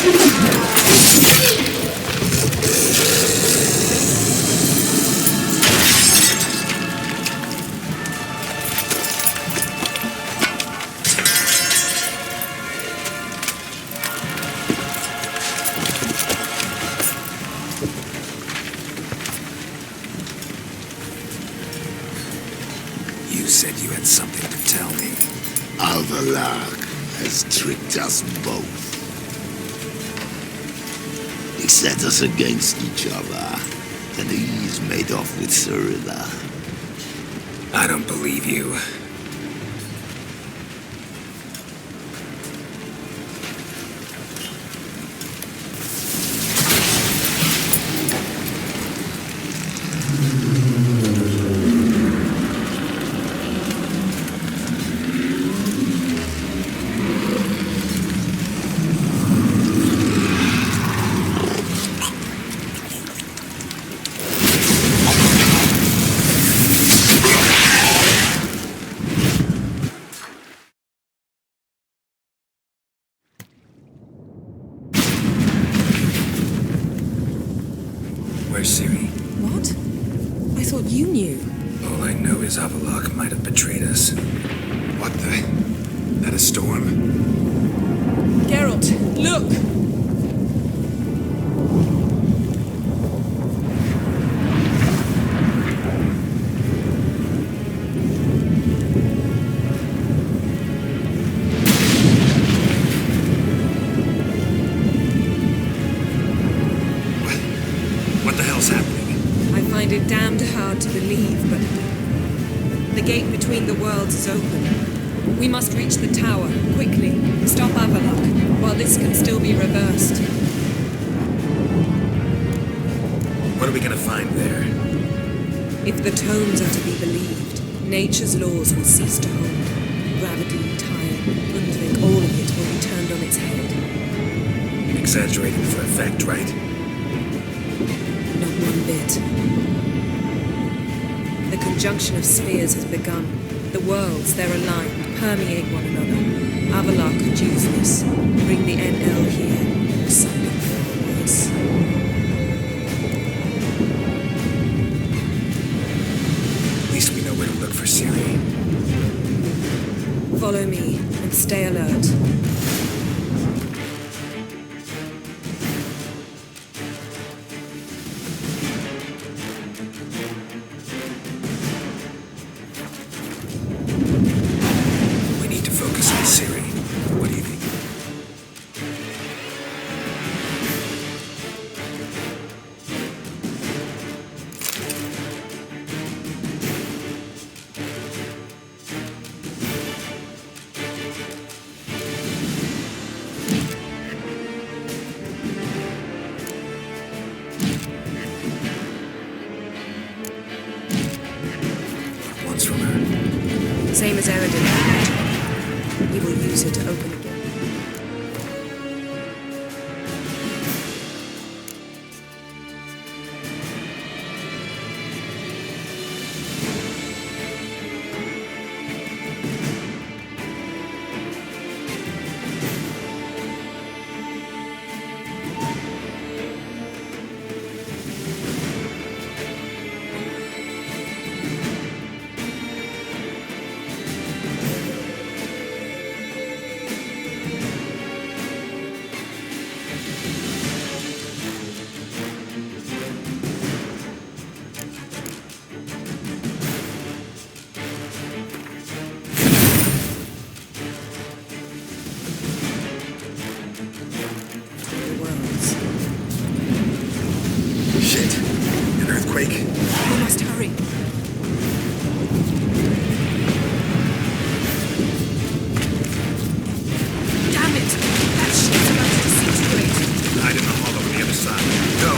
You said you had something to tell me. Alvalag has tricked us both. He set us against each other, and he's made off with Cyrilla. I don't believe you. Where's Siri? What? I thought you knew. All I know is Avalok might have betrayed us. What the? That a storm? Geralt, look! What the hell's happening? I find it damned hard to believe, but the gate between the worlds is open. We must reach the tower, quickly. Stop Avalok, while this can still be reversed. What are we gonna find there? If the tomes are to be believed, nature's laws will cease to hold. Gravity, time, Undvik, all of it will be turned on its head. Exaggerating for effect, right? Not one bit. The conjunction of spheres has begun. The worlds, they're aligned, permeate one another. Avalok could use this. Bring the NL here, or something far worse. At least we know where to look for Siri. Follow me, and stay alert. We need to focus on Siri. What do you think? What's from her? Same as Eredin. He will use it to open the door. Shit! An earthquake? We must hurry. Damn it! That shit's about to disintegrate. Hide in the hollow on the other side. Go!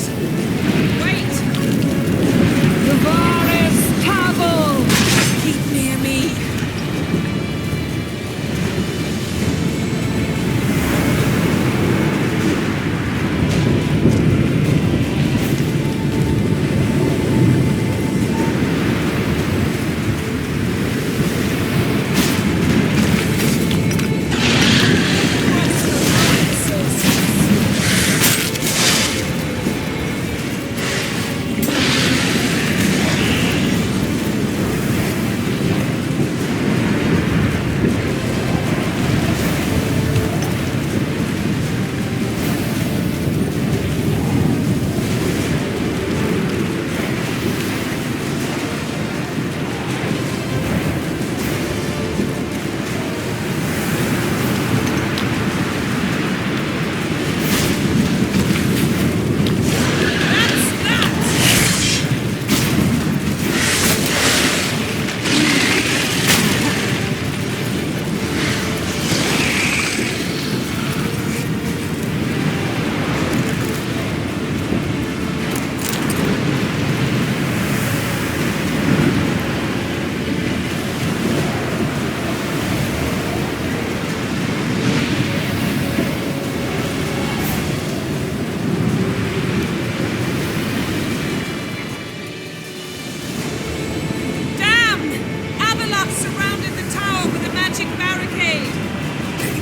Wait! Yavaris Kabul! Keep near me.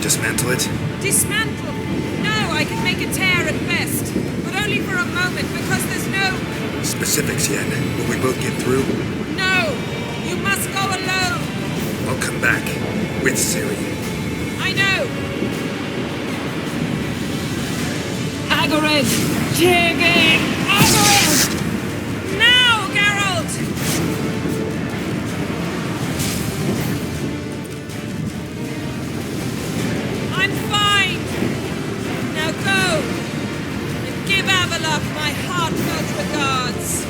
Dismantle it? Dismantle? No, I can make a tear at best. But only for a moment, because there's no... Specifics, Yen. Will we both get through? No! You must go alone! I'll come back. With Ciri. I know! Agarid! Tiggy! Agarid! Now, Geralt! I'm fine! Now go! And give Avalok my heartfelt regards!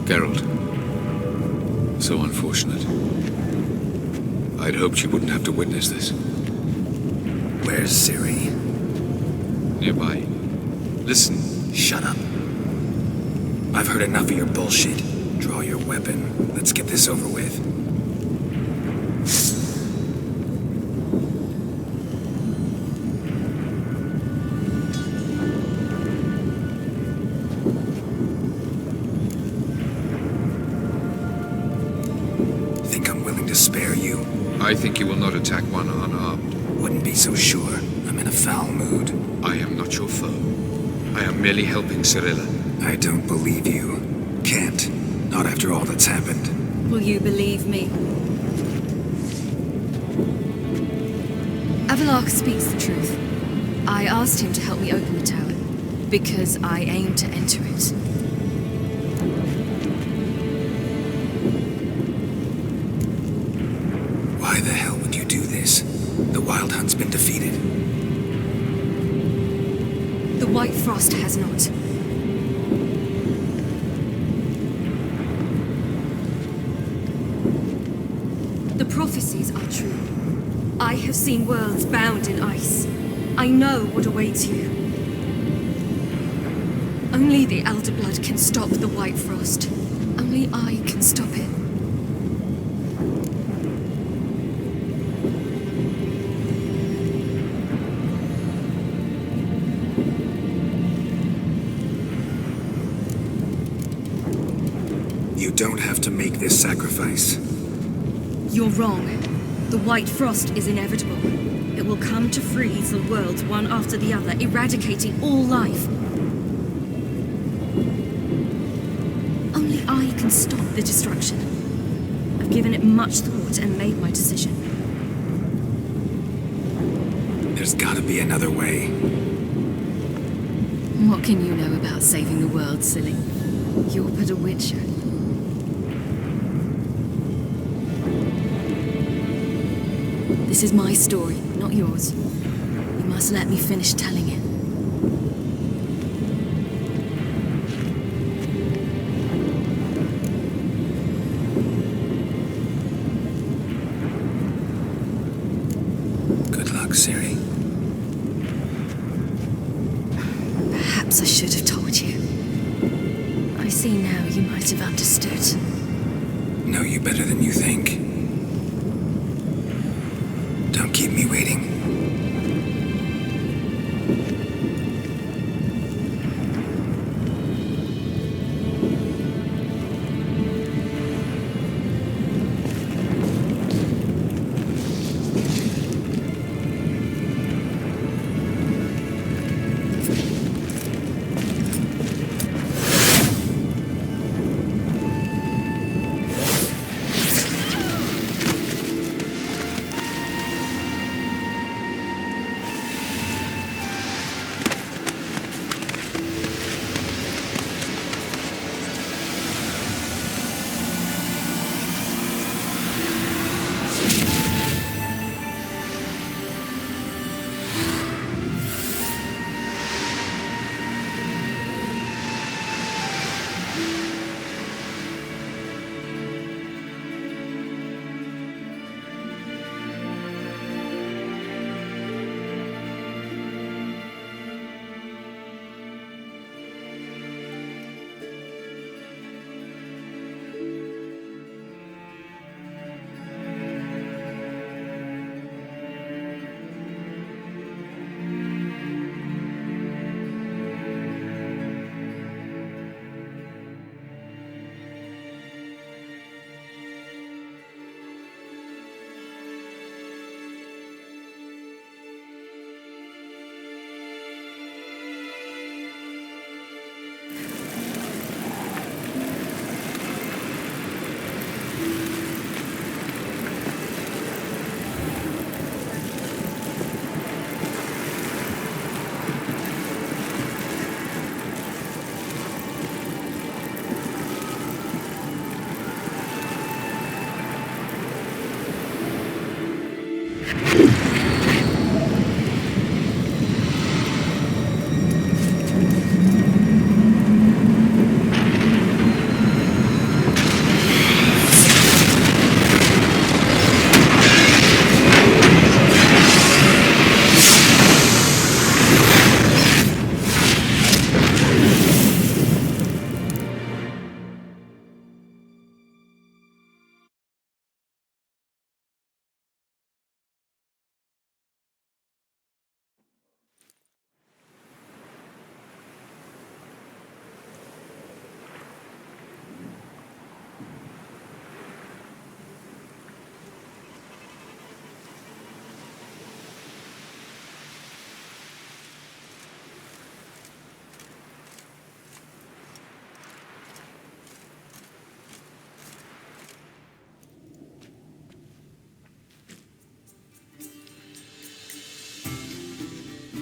Geralt. So unfortunate. I'd hoped you wouldn't have to witness this. Where's Ciri? Nearby. Listen. Shut up. I've heard enough of your bullshit. Draw your weapon. Let's get this over with. Spare you? I think you will not attack one unarmed. Wouldn't be so sure. I'm in a foul mood. I am not your foe. I am merely helping Cirilla. I don't believe you. Can't. Not after all that's happened. Will you believe me? Avalok speaks the truth. I asked him to help me open the tower, because I aim to enter it. Why the hell would you do this? The Wild Hunt's been defeated. The White Frost has not. The prophecies are true. I have seen worlds bound in ice. I know what awaits you. Only the Elder Blood can stop the White Frost. Only I can stop it. You don't have to make this sacrifice. You're wrong. The White Frost is inevitable. It will come to freeze the worlds one after the other, eradicating all life. Only I can stop the destruction. I've given it much thought and made my decision. There's gotta be another way. What can you know about saving the world, silly? You're but a witcher. This is my story, not yours. You must let me finish telling it. Good luck, Ciri. Perhaps I should have told you. I see now you might have understood. Know you better than you think. Don't keep me waiting.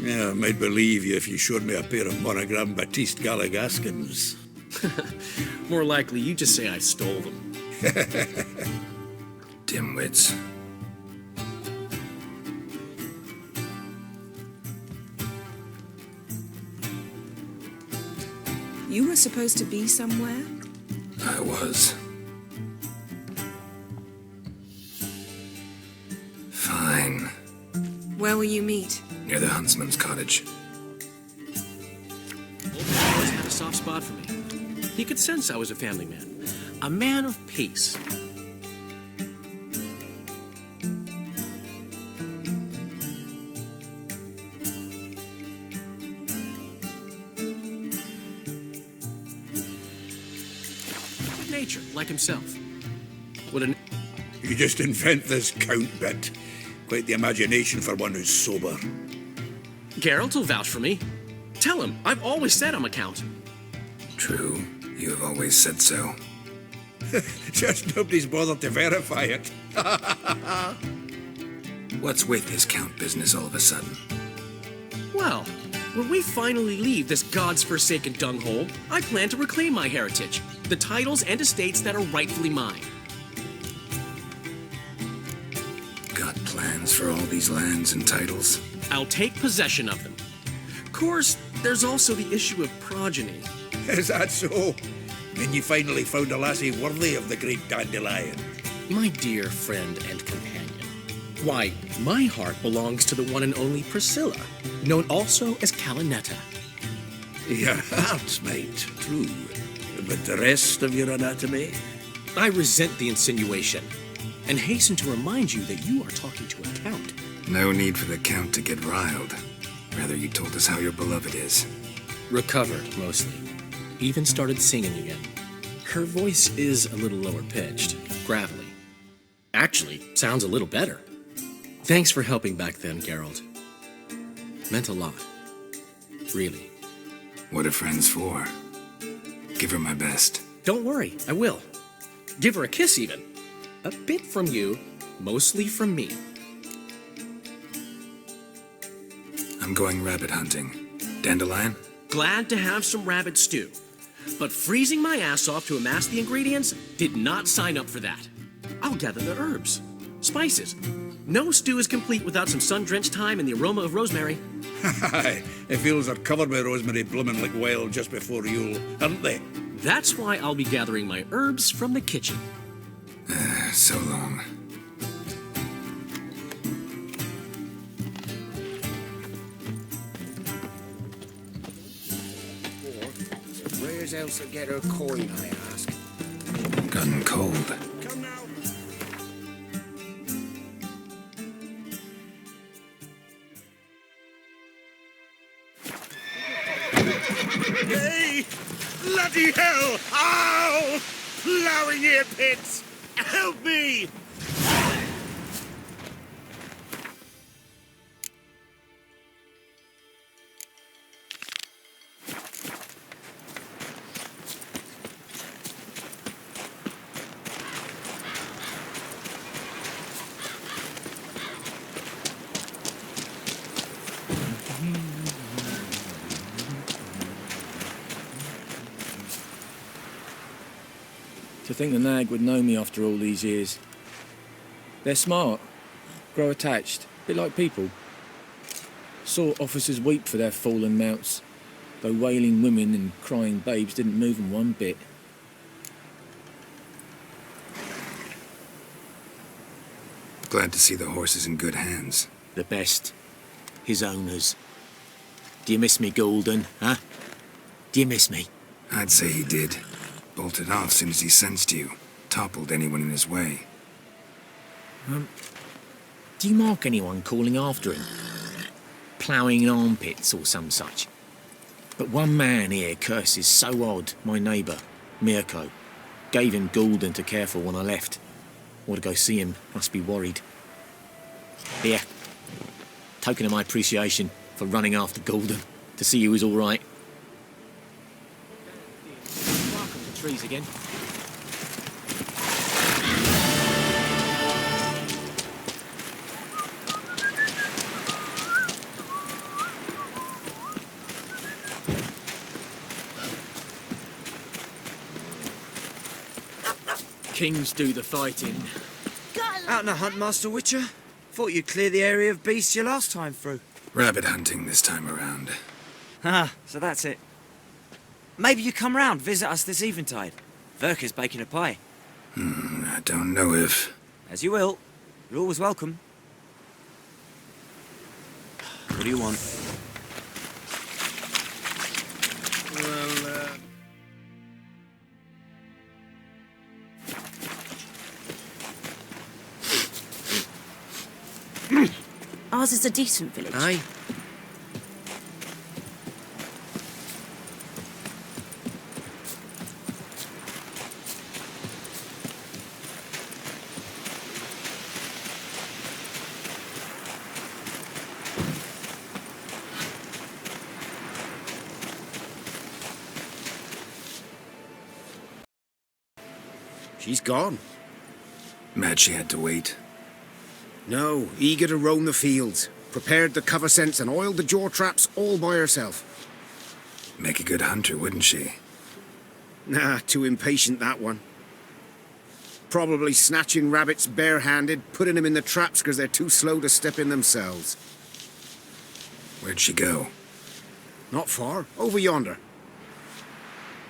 Yeah, I might believe you if you showed me a pair of monogram Batiste Galligaskins. More likely, you just say I stole them. Dimwits. You were supposed to be somewhere? I was. Fine. Where will you meet? Near the huntsman's cottage. Old man always had a soft spot for me. He could sense I was a family man. A man of peace. nature, like himself. What an... You just invent this count bit. Quite the imagination for one who's sober. Geralt will vouch for me. Tell him, I've always said I'm a count. True, you have always said so. Just nobody's bothered to verify it. What's with this count business all of a sudden? Well, when we finally leave this God's forsaken dunghole, I plan to reclaim my heritage, the titles and estates that are rightfully mine. Got plans for all these lands and titles? I'll take possession of them. Of course, there's also the issue of progeny. Is that so? Then you finally found a lassie worthy of the great dandelion. My dear friend and companion. Why, my heart belongs to the one and only Priscilla, known also as Calinetta. Your heart, mate, true. But the rest of your anatomy? I resent the insinuation, and hasten to remind you that you are talking to a count. No need for the count to get riled. Rather, you told us how your beloved is. Recovered, mostly. Even started singing again. Her voice is a little lower pitched, gravelly. Actually, sounds a little better. Thanks for helping back then, Geralt. Meant a lot. Really. What are friends for? Give her my best. Don't worry, I will. Give her a kiss, even. A bit from you, mostly from me. I'm going rabbit hunting. Dandelion? Glad to have some rabbit stew. But freezing my ass off to amass the ingredients did not sign up for that. I'll gather the herbs, spices. No stew is complete without some sun-drenched thyme and the aroma of rosemary. Aye, the fields are covered with rosemary blooming like wild just before Yule, aren't they? That's why I'll be gathering my herbs from the kitchen. So long. Where's else to get her coin, I ask? Gotten cold. Come now. Hey! Bloody hell! Ow! Plowing ear pits! Help me! To think the nag would know me after all these years. They're smart, grow attached, a bit like people. Saw officers weep for their fallen mounts, though wailing women and crying babes didn't move them one bit. Glad to see the horses in good hands. The best. His owners. Do you miss me, Golden, huh? Do you miss me? I'd say he did. Bolted off soon as he sensed you. Toppled anyone in his way. Do you mark anyone calling after him? Ploughing in armpits or some such? But one man here curses so odd, my neighbour, Mirko. Gave him Golden to care for when I left. Ought to go see him, must be worried. Here. Token of my appreciation for running after Golden, to see he was all right. Trees again. Kings do the fighting. Out on a hunt, Master Witcher? Thought you'd clear the area of beasts your last time through. Rabbit hunting this time around. Ah, so that's it. Maybe you come round, visit us this eventide. Verka's baking a pie. I don't know if... As you will. You're always welcome. What do you want? Well, ours is a decent village. Aye. She's gone. Mad she had to wait. No, eager to roam the fields. Prepared the cover scents and oiled the jaw traps all by herself. Make a good hunter, wouldn't she? Nah, too impatient, that one. Probably snatching rabbits barehanded, putting them in the traps because they're too slow to step in themselves. Where'd she go? Not far. Over yonder.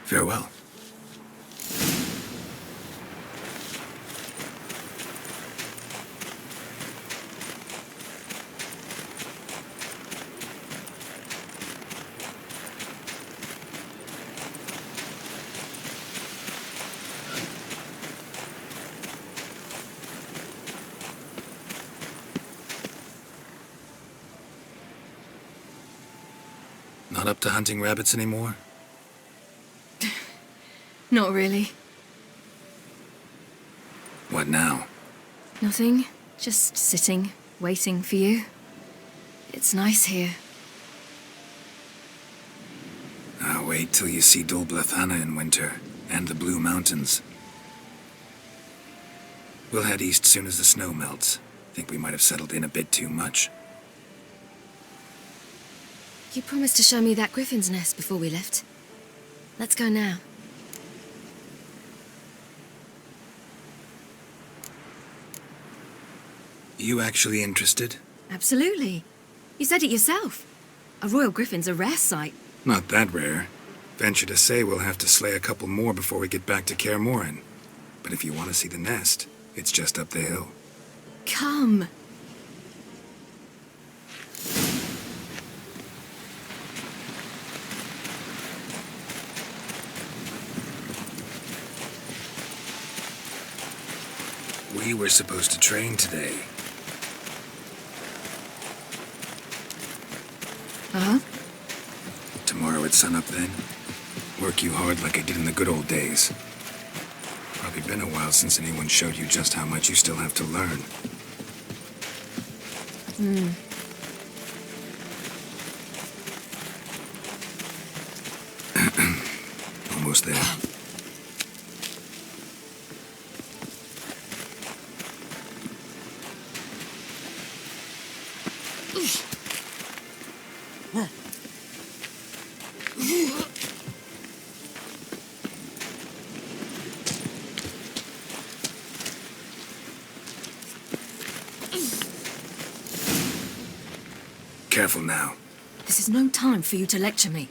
Farewell. Not up to hunting rabbits anymore? Not really. What now? Nothing. Just sitting, waiting for you. It's nice here. I'll wait till you see Dol Blathana in winter, and the Blue Mountains. We'll head east soon as the snow melts. Think we might have settled in a bit too much. You promised to show me that griffin's nest before we left. Let's go now. You actually interested? Absolutely. You said it yourself. A royal griffin's a rare sight. Not that rare. Venture to say we'll have to slay a couple more before we get back to Kaer Morhen. But if you want to see the nest, it's just up the hill. Come. We were supposed to train today. Uh-huh. Tomorrow at sunup then. Work you hard like I did in the good old days. Probably been a while since anyone showed you just how much you still have to learn. Almost there. Careful now. This is no time for you to lecture me.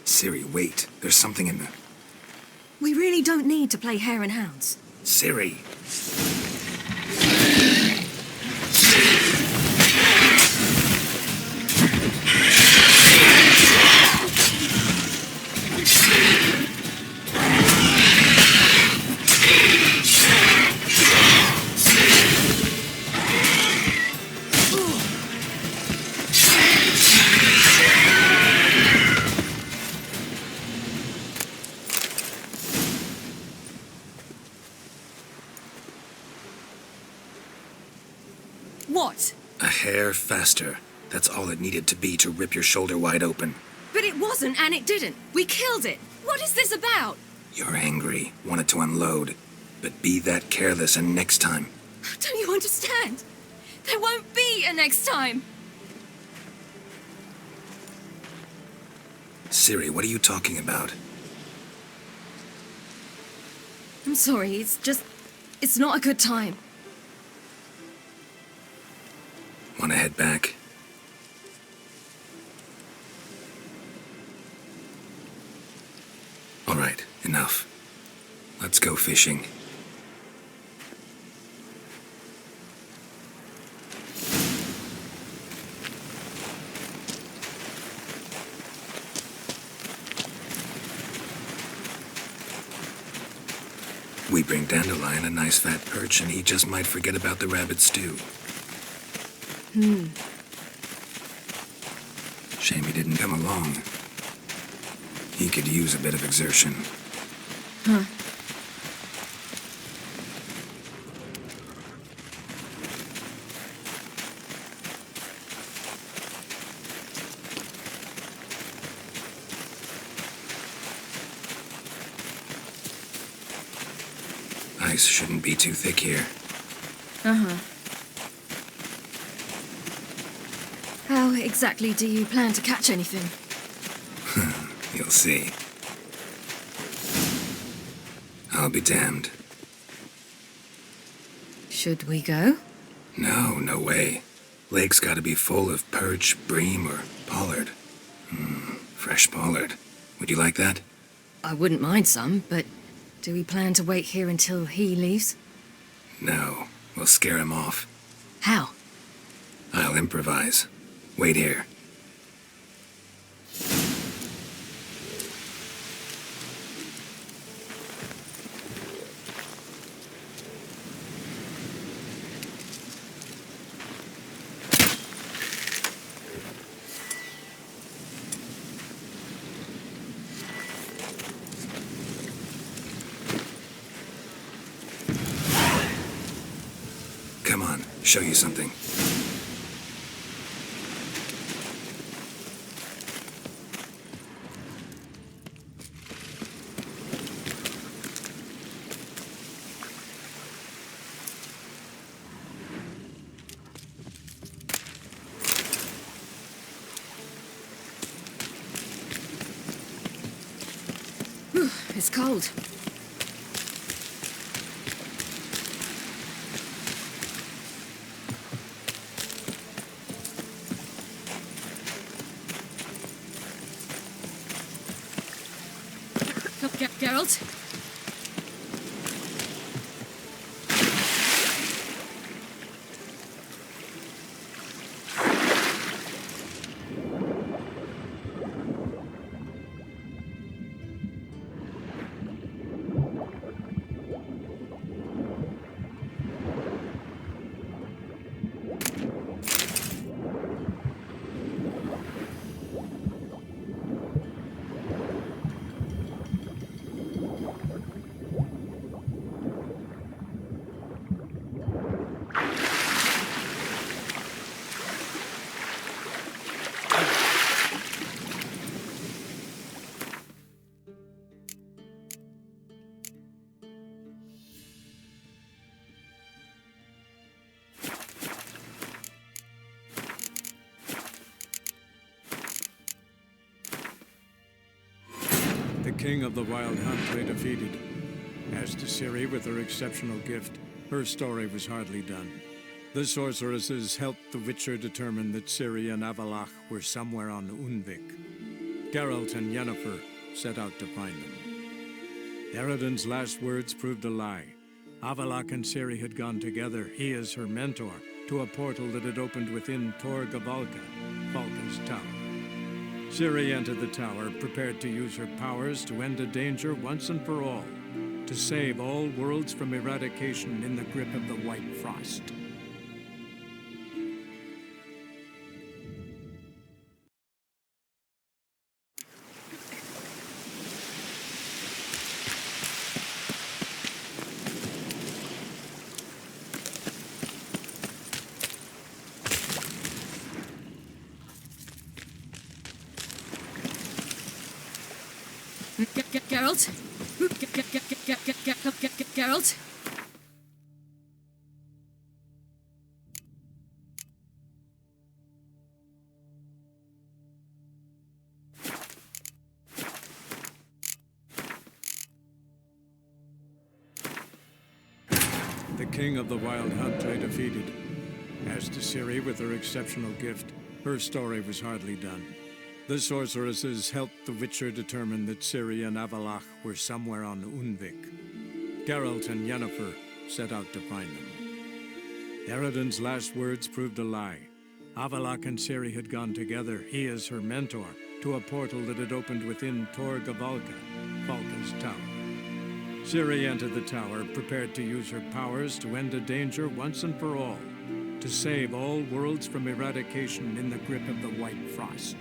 Ciri, wait. There's something in the... We really don't need to play hare and hounds. Ciri. What? A hair faster. That's all it needed to be to rip your shoulder wide open. But it wasn't, and it didn't. We killed it. What is this about? You're angry, wanted to unload. But be that careless and next time. Don't you understand? There won't be a next time. Ciri, what are you talking about? I'm sorry, it's not a good time. Want to head back? All right, enough. Let's go fishing. We bring Dandelion a nice fat perch, and he just might forget about the rabbit stew. Shame he didn't come along. He could use a bit of exertion. Huh. Ice shouldn't be too thick here. Uh-huh. How exactly do you plan to catch anything? You'll see. I'll be damned. Should we go? No, no way. Lake's gotta be full of perch, bream, or pollard. Fresh pollard. Would you like that? I wouldn't mind some, but do we plan to wait here until he leaves? No, we'll scare him off. How? I'll improvise. Wait here. Come on, show you something. It's cold. Geralt? The king of the Wild Hunt lay defeated. As to Ciri with her exceptional gift, her story was hardly done. The sorceresses helped the Witcher determine that Ciri and Avalach were somewhere on Unvik. Geralt and Yennefer set out to find them. Eredin's last words proved a lie. Avalach and Ciri had gone together, he as her mentor, to a portal that had opened within Tor Gavalka, Valka's tower. Ciri entered the tower, prepared to use her powers to end a danger once and for all, to save all worlds from eradication in the grip of the White Frost. Geralt? Geralt? The king of the Wild Hunt lay defeated. As to Ciri with her exceptional gift, her story was hardly done. The sorceresses helped the Witcher determine that Ciri and Avalach were somewhere on Unvik. Geralt and Yennefer set out to find them. Eredin's last words proved a lie. Avalach and Ciri had gone together, he as her mentor, to a portal that had opened within Tor Gavalka, Valka's tower. Ciri entered the tower, prepared to use her powers to end a danger once and for all, to save all worlds from eradication in the grip of the White Frost.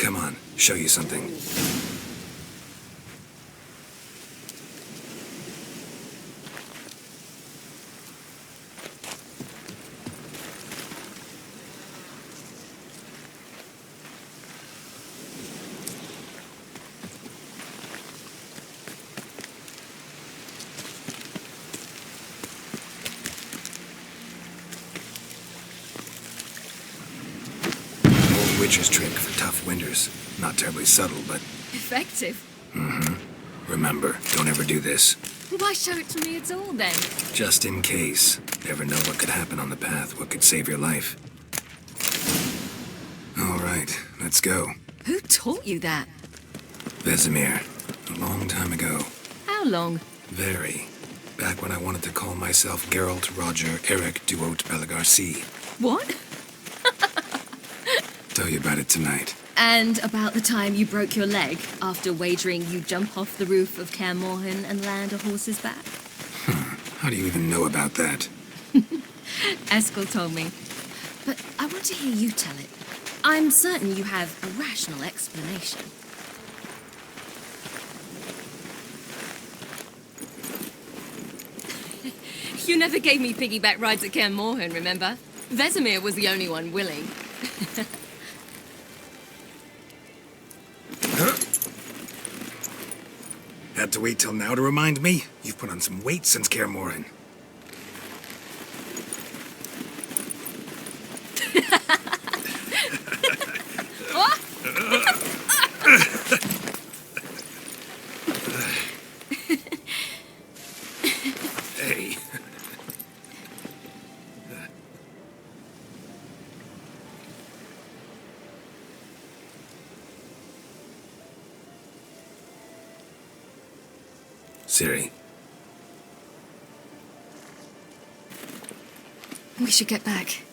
Come on, show you something. Witcher's trick for tough winters. Not terribly subtle, but... Effective? Mm-hmm. Remember, don't ever do this. Why show it to me at all, then? Just in case. Never know what could happen on the path, what could save your life. All right, let's go. Who taught you that? Vesemir. A long time ago. How long? Very. Back when I wanted to call myself Geralt Roger Eric Duot Belagarcy. What? Tell you about it tonight. And about the time you broke your leg after wagering you'd jump off the roof of Kaer Morhen and land a horse's back? How do you even know about that? Eskel told me. But I want to hear you tell it. I'm certain you have a rational explanation. You never gave me piggyback rides at Kaer Morhen, remember? Vesemir was the only one willing. Had to wait till now to remind me? You've put on some weight since Kaer Morhen. Hey. Ciri. We should get back.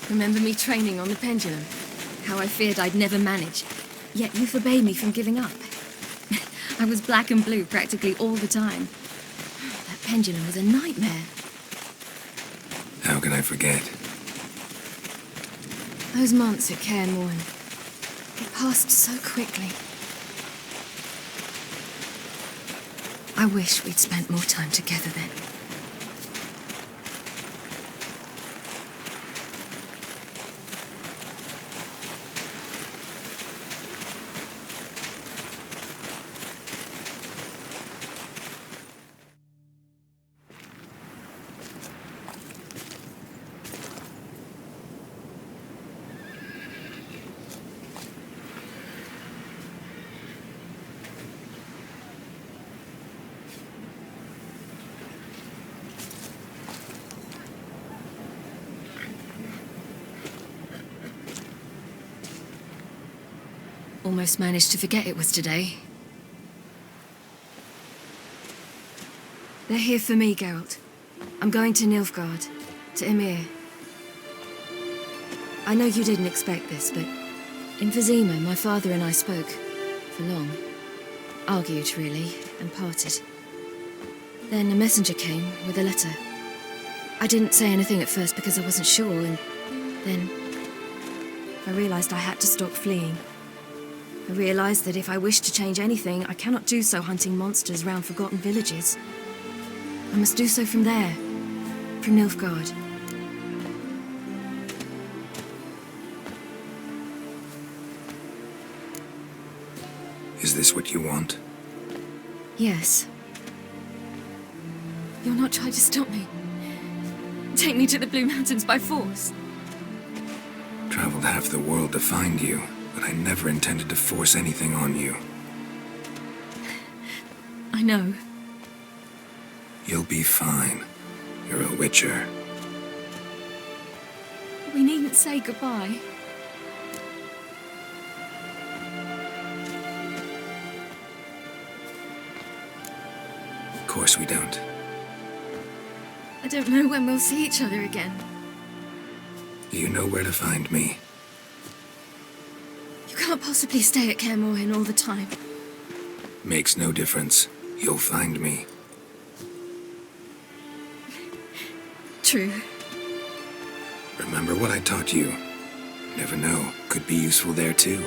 Remember me training on the pendulum? How I feared I'd never manage. Yet you forbade me from giving up. I was black and blue practically all the time. That pendulum was a nightmare. How can I forget? Those months at Kaer Morhen, they passed so quickly. I wish we'd spent more time together then. Almost managed to forget it was today. They're here for me, Geralt. I'm going to Nilfgaard, to Ymir. I know you didn't expect this, but in Vizima, my father and I spoke for long. Argued, really, and parted. Then a messenger came with a letter. I didn't say anything at first because I wasn't sure, and then I realized I had to stop fleeing. I realized that if I wish to change anything, I cannot do so hunting monsters round forgotten villages. I must do so from there, from Nilfgaard. Is this what you want? Yes. You'll not try to stop me. Take me to the Blue Mountains by force. Traveled half the world to find you, but I never intended to force anything on you. I know. You'll be fine. You're a witcher. We needn't say goodbye. Of course we don't. I don't know when we'll see each other again. You know where to find me. You can't possibly stay at Kaer Morhen all the time. Makes no difference. You'll find me. true. Remember what I taught you. Never know, could be useful there too.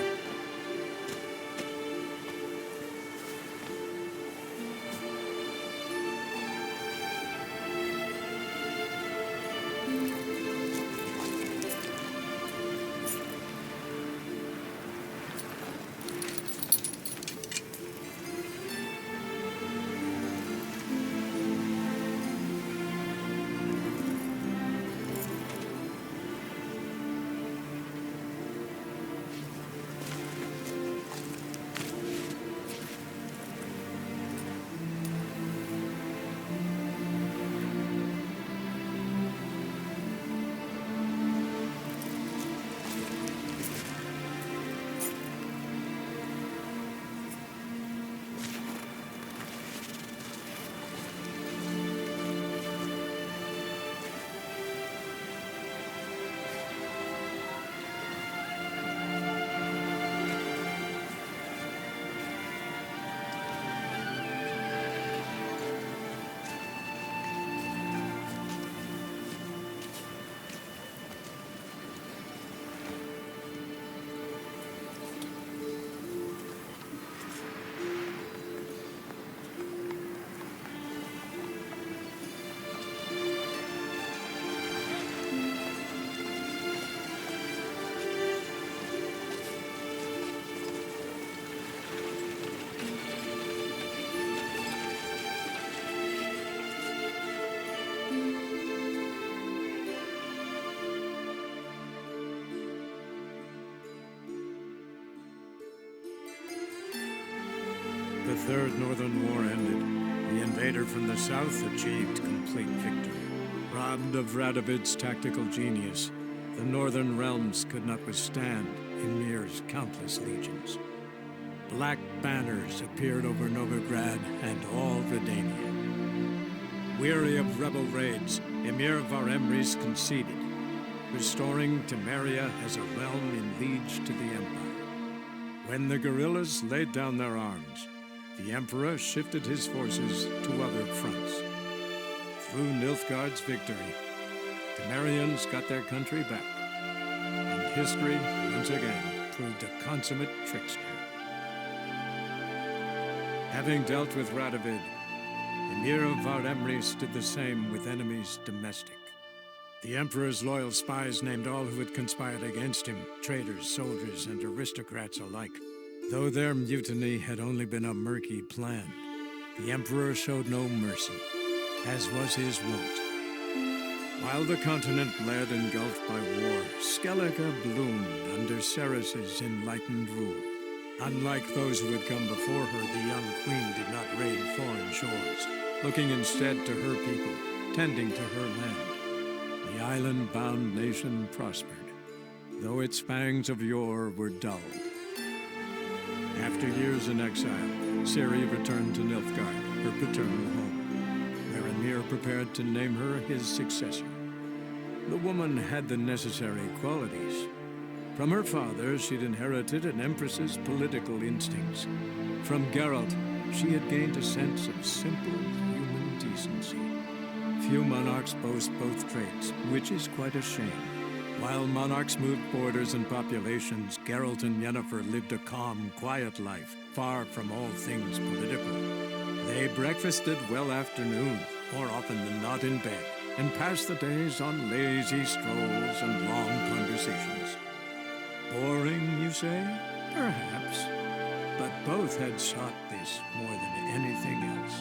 The Third Northern War ended. The invader from the south achieved complete victory. Robbed of Radovid's tactical genius, the northern realms could not withstand Ymir's countless legions. Black banners appeared over Novigrad and all Redania. Weary of rebel raids, Ymir Varemris conceded, restoring Temeria as a realm in liege to the Empire. When the guerrillas laid down their arms, the Emperor shifted his forces to other fronts. Through Nilfgaard's victory, Temerians got their country back, and history once again proved a consummate trickster. Having dealt with Radovid, Ymir of Varemris did the same with enemies domestic. The Emperor's loyal spies named all who had conspired against him, traitors, soldiers, and aristocrats alike. Though their mutiny had only been a murky plan, the Emperor showed no mercy, as was his wont. While the continent lay engulfed by war, Skellige bloomed under Ceres's enlightened rule. Unlike those who had come before her, the young queen did not raid foreign shores, looking instead to her people, tending to her land. The island-bound nation prospered, though its fangs of yore were dulled. After years in exile, Ciri returned to Nilfgaard, her paternal home, where Ymir prepared to name her his successor. The woman had the necessary qualities. From her father, she'd inherited an empress's political instincts. From Geralt, she had gained a sense of simple human decency. Few monarchs boast both traits, which is quite a shame. While monarchs moved borders and populations, Geralt and Yennefer lived a calm, quiet life, far from all things political. They breakfasted well after noon, more often than not in bed, and passed the days on lazy strolls and long conversations. Boring, you say? Perhaps. But both had sought this more than anything else.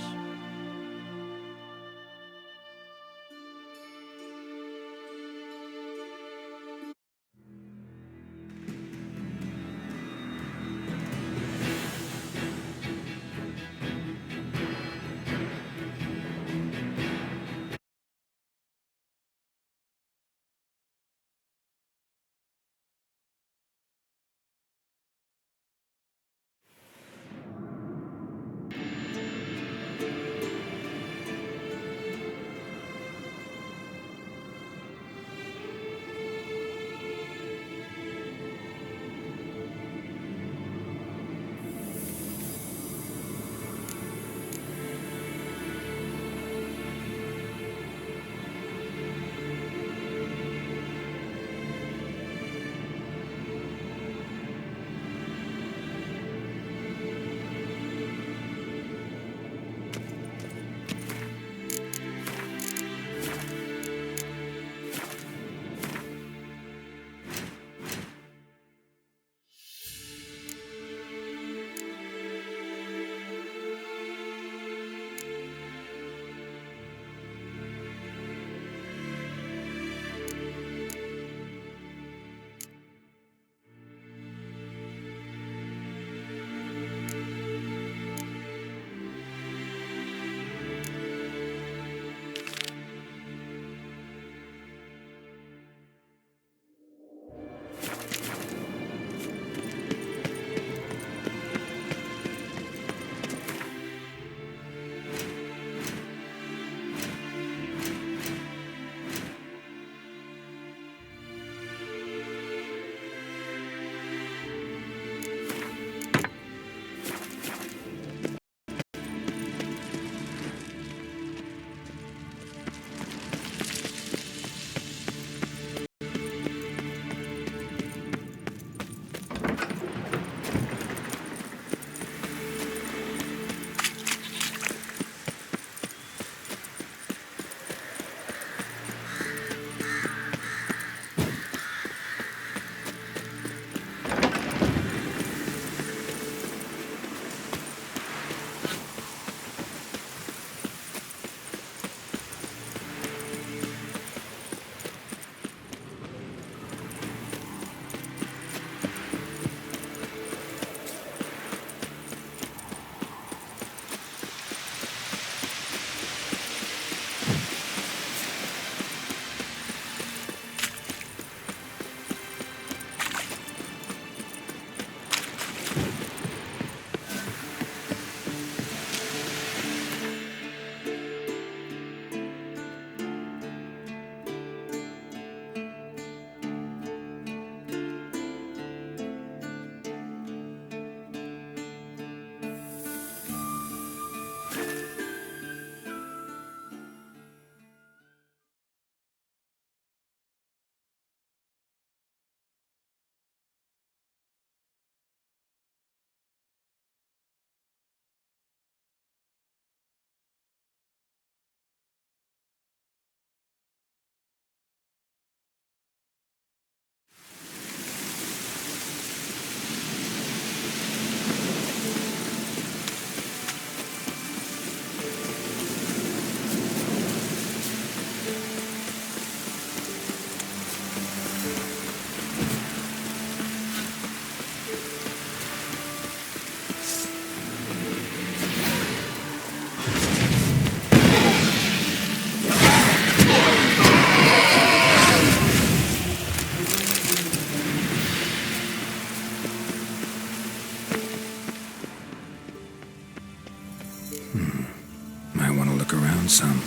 want some.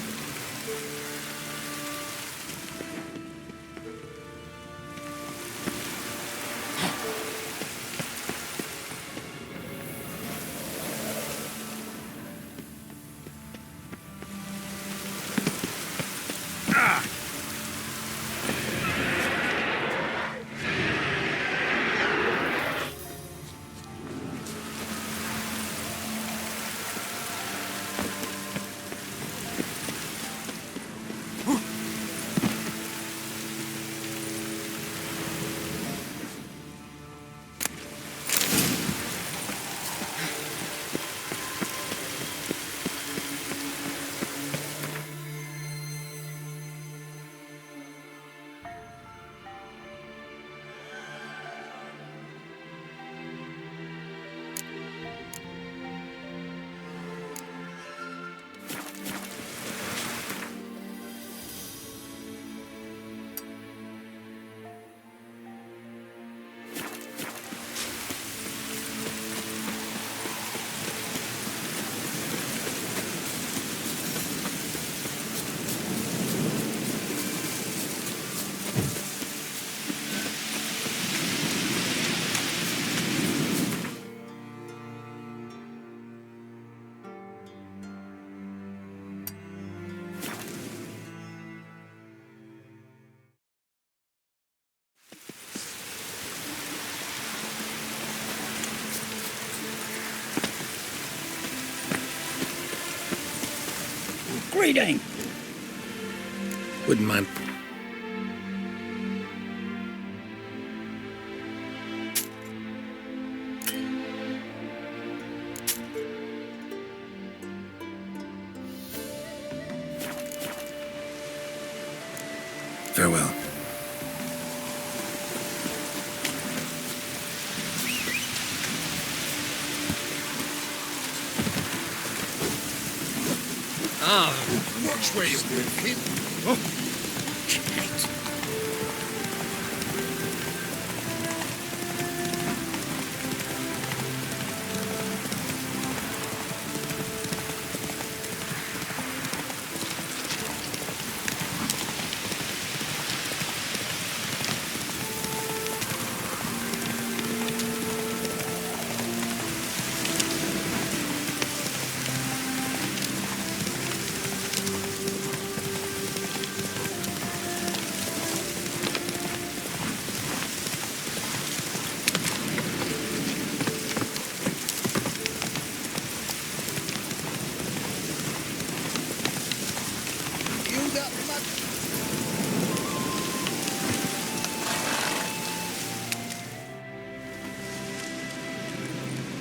Greeting! Wouldn't mind. Farewell. Watch where you're walking. Oh.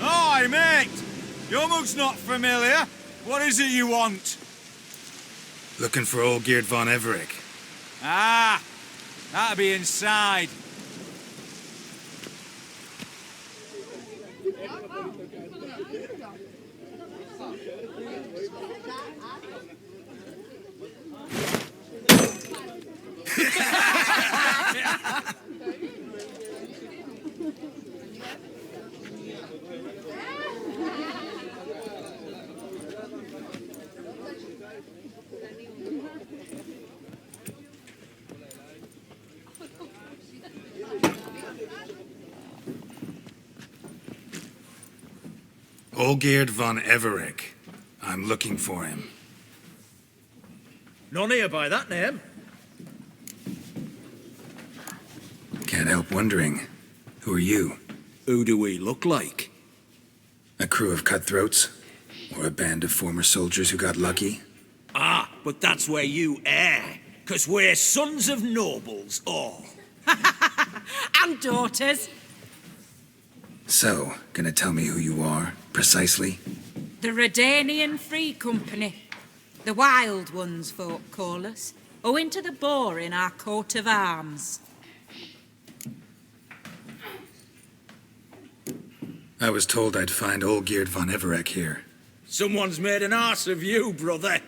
Hi, mate! Your mug's not familiar. What is it you want? Looking for old Geert von Everich. Ah! That'll be inside. Olgierd von Everich. I'm looking for him. None here by that name. Can't help wondering. Who are you? Who do we look like? A crew of cutthroats? Or a band of former soldiers who got lucky? Ah, but that's where you err. 'Cause we're sons of nobles, all. And daughters. So, gonna tell me who you are, precisely? The Redanian Free Company. The Wild Ones, folk call us. Owing to the boar in our coat of arms. I was told I'd find Olgierd von Everich here. Someone's made an arse of you, brother.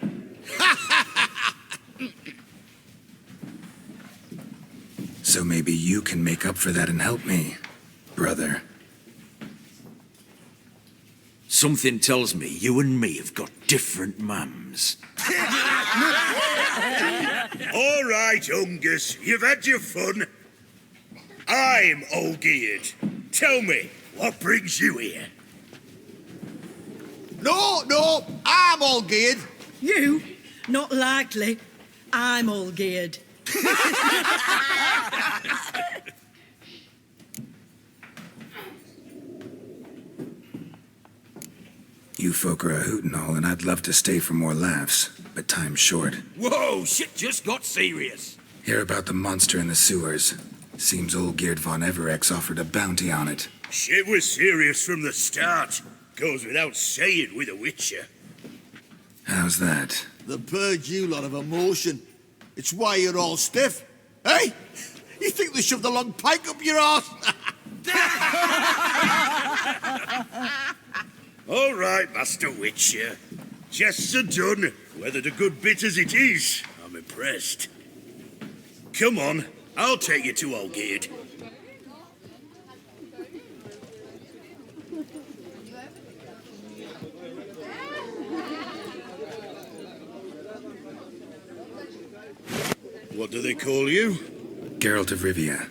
So maybe you can make up for that and help me, brother. Something tells me you and me have got different mums. All right, Ungus, you've had your fun. I'm all-geared. Tell me, what brings you here? No, I'm all geared. You? Not likely. I'm all geared. You folk are a hoot and all, and I'd love to stay for more laughs, but time's short. Whoa, shit just got serious. Hear about the monster in the sewers. Seems old Geert von Everex offered a bounty on it. Shit was serious from the start. Goes without saying with a Witcher. How's that? The purge you lot of emotion. It's why you're all stiff. Hey, you think they shoved a long pike up your arse? All right, Master Witcher. Jests are done. Whether the good bit as it is, I'm impressed. Come on, I'll take you to Olgate. What do they call you? Geralt of Rivia.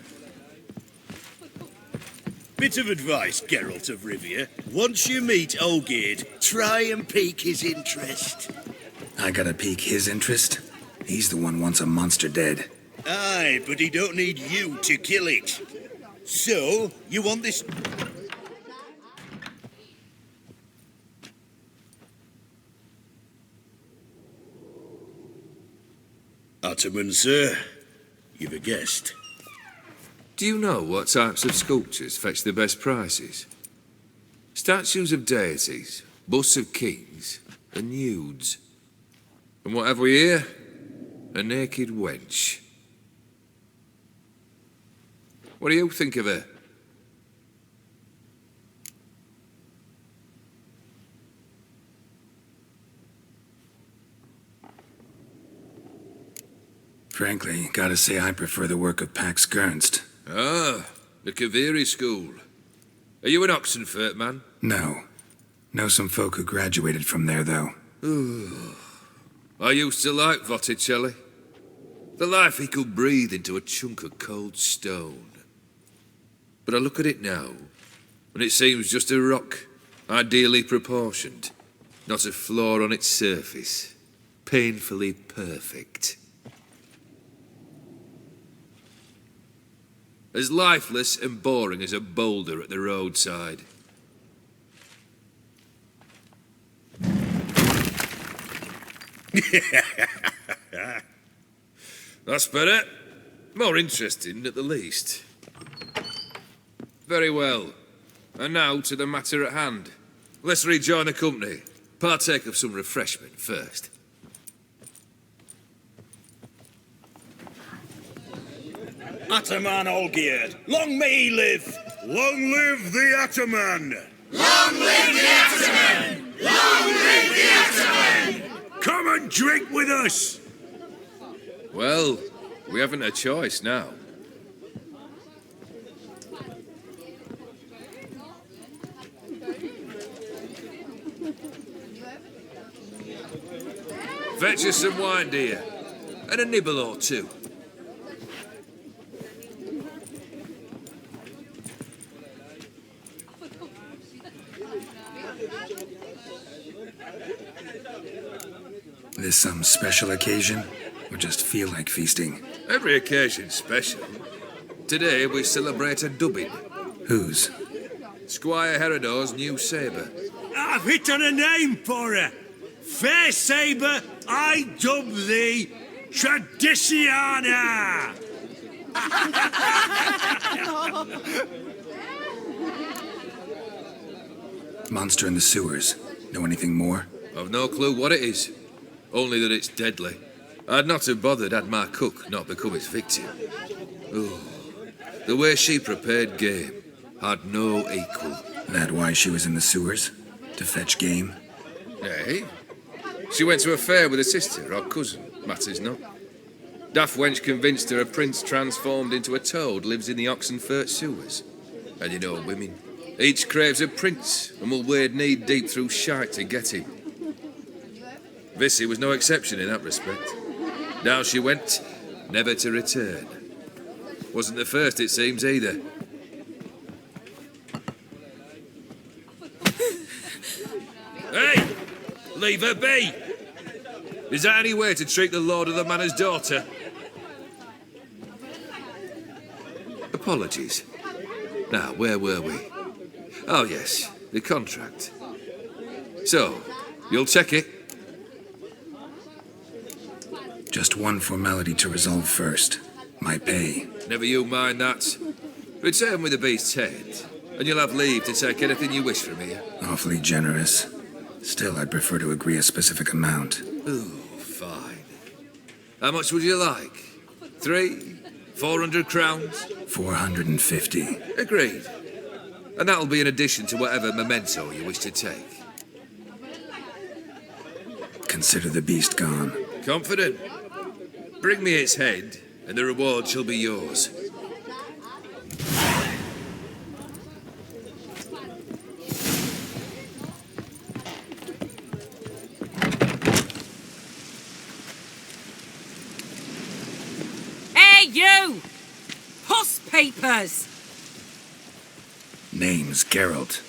Bit of advice, Geralt of Rivia. Once you meet Olgate, try and pique his interest. I gotta pique his interest? He's the one wants a monster dead. Aye, but he don't need you to kill it. So, you want this... Ottoman, sir. You've a guest. Do you know what types of sculptures fetch the best prices? Statues of deities, busts of kings, and nudes. And what have we here? A naked wench. What do you think of her? Frankly, gotta say I prefer the work of Pax Gernst. Ah, the Kaviri school. Are you an Oxenfurt man? No. Know some folk who graduated from there, though. I used to like Botticelli. The life he could breathe into a chunk of cold stone. But I look at it now, and it seems just a rock, ideally proportioned. Not a flaw on its surface. Painfully perfect. As lifeless and boring as a boulder at the roadside. That's better. More interesting, at the least. Very well. And now to the matter at hand. Let's rejoin the company. Partake of some refreshment first. Ataman Olgierd, long may he live! Long live the Ataman! Long live the Ataman! Long live the Ataman! Come and drink with us! Well, we haven't a choice now. Fetch us some wine, dear. And a nibble or two. This some special occasion? Or just feel like feasting? Every occasion's special. Today we celebrate a dubbing. Whose? Squire Herodor's new sabre. I've hit on a name for her. Fair Sabre, I dub thee Tradiciana! Monster in the sewers. Know anything more? I've no clue what it is. Only that it's deadly. I'd not have bothered had my cook not become its victim. Oh, the way she prepared game had no equal. That why she was in the sewers? To fetch game? Hey? She went to a fair with a sister or cousin, matters not. Daft wench convinced her a prince transformed into a toad lives in the Oxenfurt sewers. And you know women. Each craves a prince and will wade knee-deep through shite to get him. Vissy was no exception in that respect. Down she went, never to return. Wasn't the first, it seems, either. Hey! Leave her be! Is that any way to treat the lord of the manor's daughter? Apologies. Now, where were we? Oh, yes, the contract. So, you'll check it? Just one formality to resolve first. My pay. Never you mind that. Return with the beast's head, and you'll have leave to take anything you wish from here. Awfully generous. Still, I'd prefer to agree a specific amount. Ooh, fine. How much would you like? 400 crowns? 450. Agreed. And that'll be in addition to whatever memento you wish to take. Consider the beast gone. Confident? Bring me its head, and the reward shall be yours. Hey, you! Puss papers! Name's Geralt.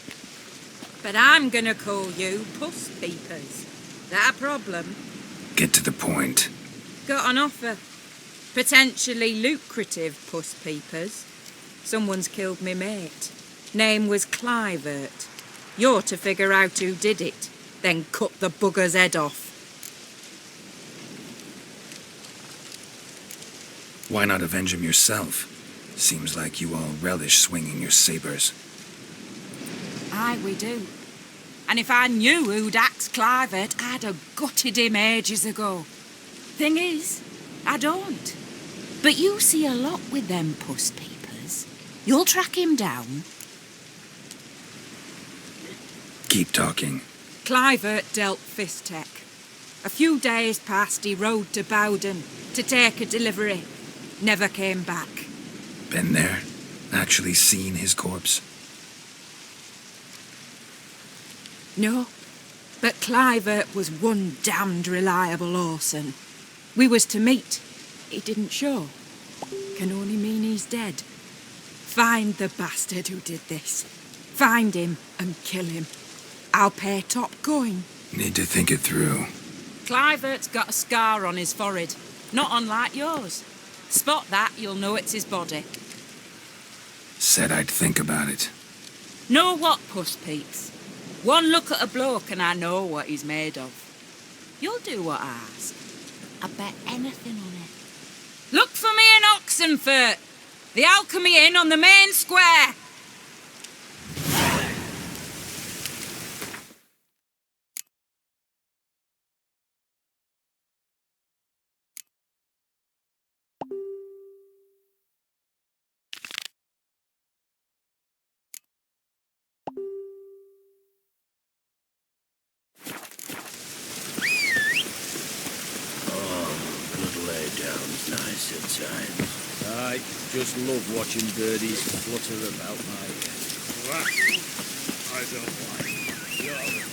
But I'm gonna call you Puss Peepers. That a problem? Get to the point. Got an offer. Potentially lucrative Puss Peepers. Someone's killed me mate. Name was Clivert. You're to figure out who did it, then cut the bugger's head off. Why not avenge him yourself? Seems like you all relish swinging your sabers. Aye, we do. And if I knew who'd axed Clivert, I'd have gutted him ages ago. Thing is, I don't. But you see a lot with them Puss Peepers. You'll track him down. Keep talking. Clivert dealt Fistech. A few days past, he rode to Bowden to take a delivery. Never came back. Been there? Actually seen his corpse? No, but Clivert was one damned reliable horseman. We was to meet. He didn't show. Can only mean he's dead. Find the bastard who did this. Find him and kill him. I'll pay top coin. Need to think it through. Clivert's got a scar on his forehead, not unlike yours. Spot that, you'll know it's his body. Said I'd think about it. Know what, Puss Peeps? One look at a bloke and I know what he's made of. You'll do what I ask. I bet anything on it. Look for me in Oxenfurt. The Alchemy Inn on the main square. Nice inside. I just love watching birdies flutter about my head. I don't like. You're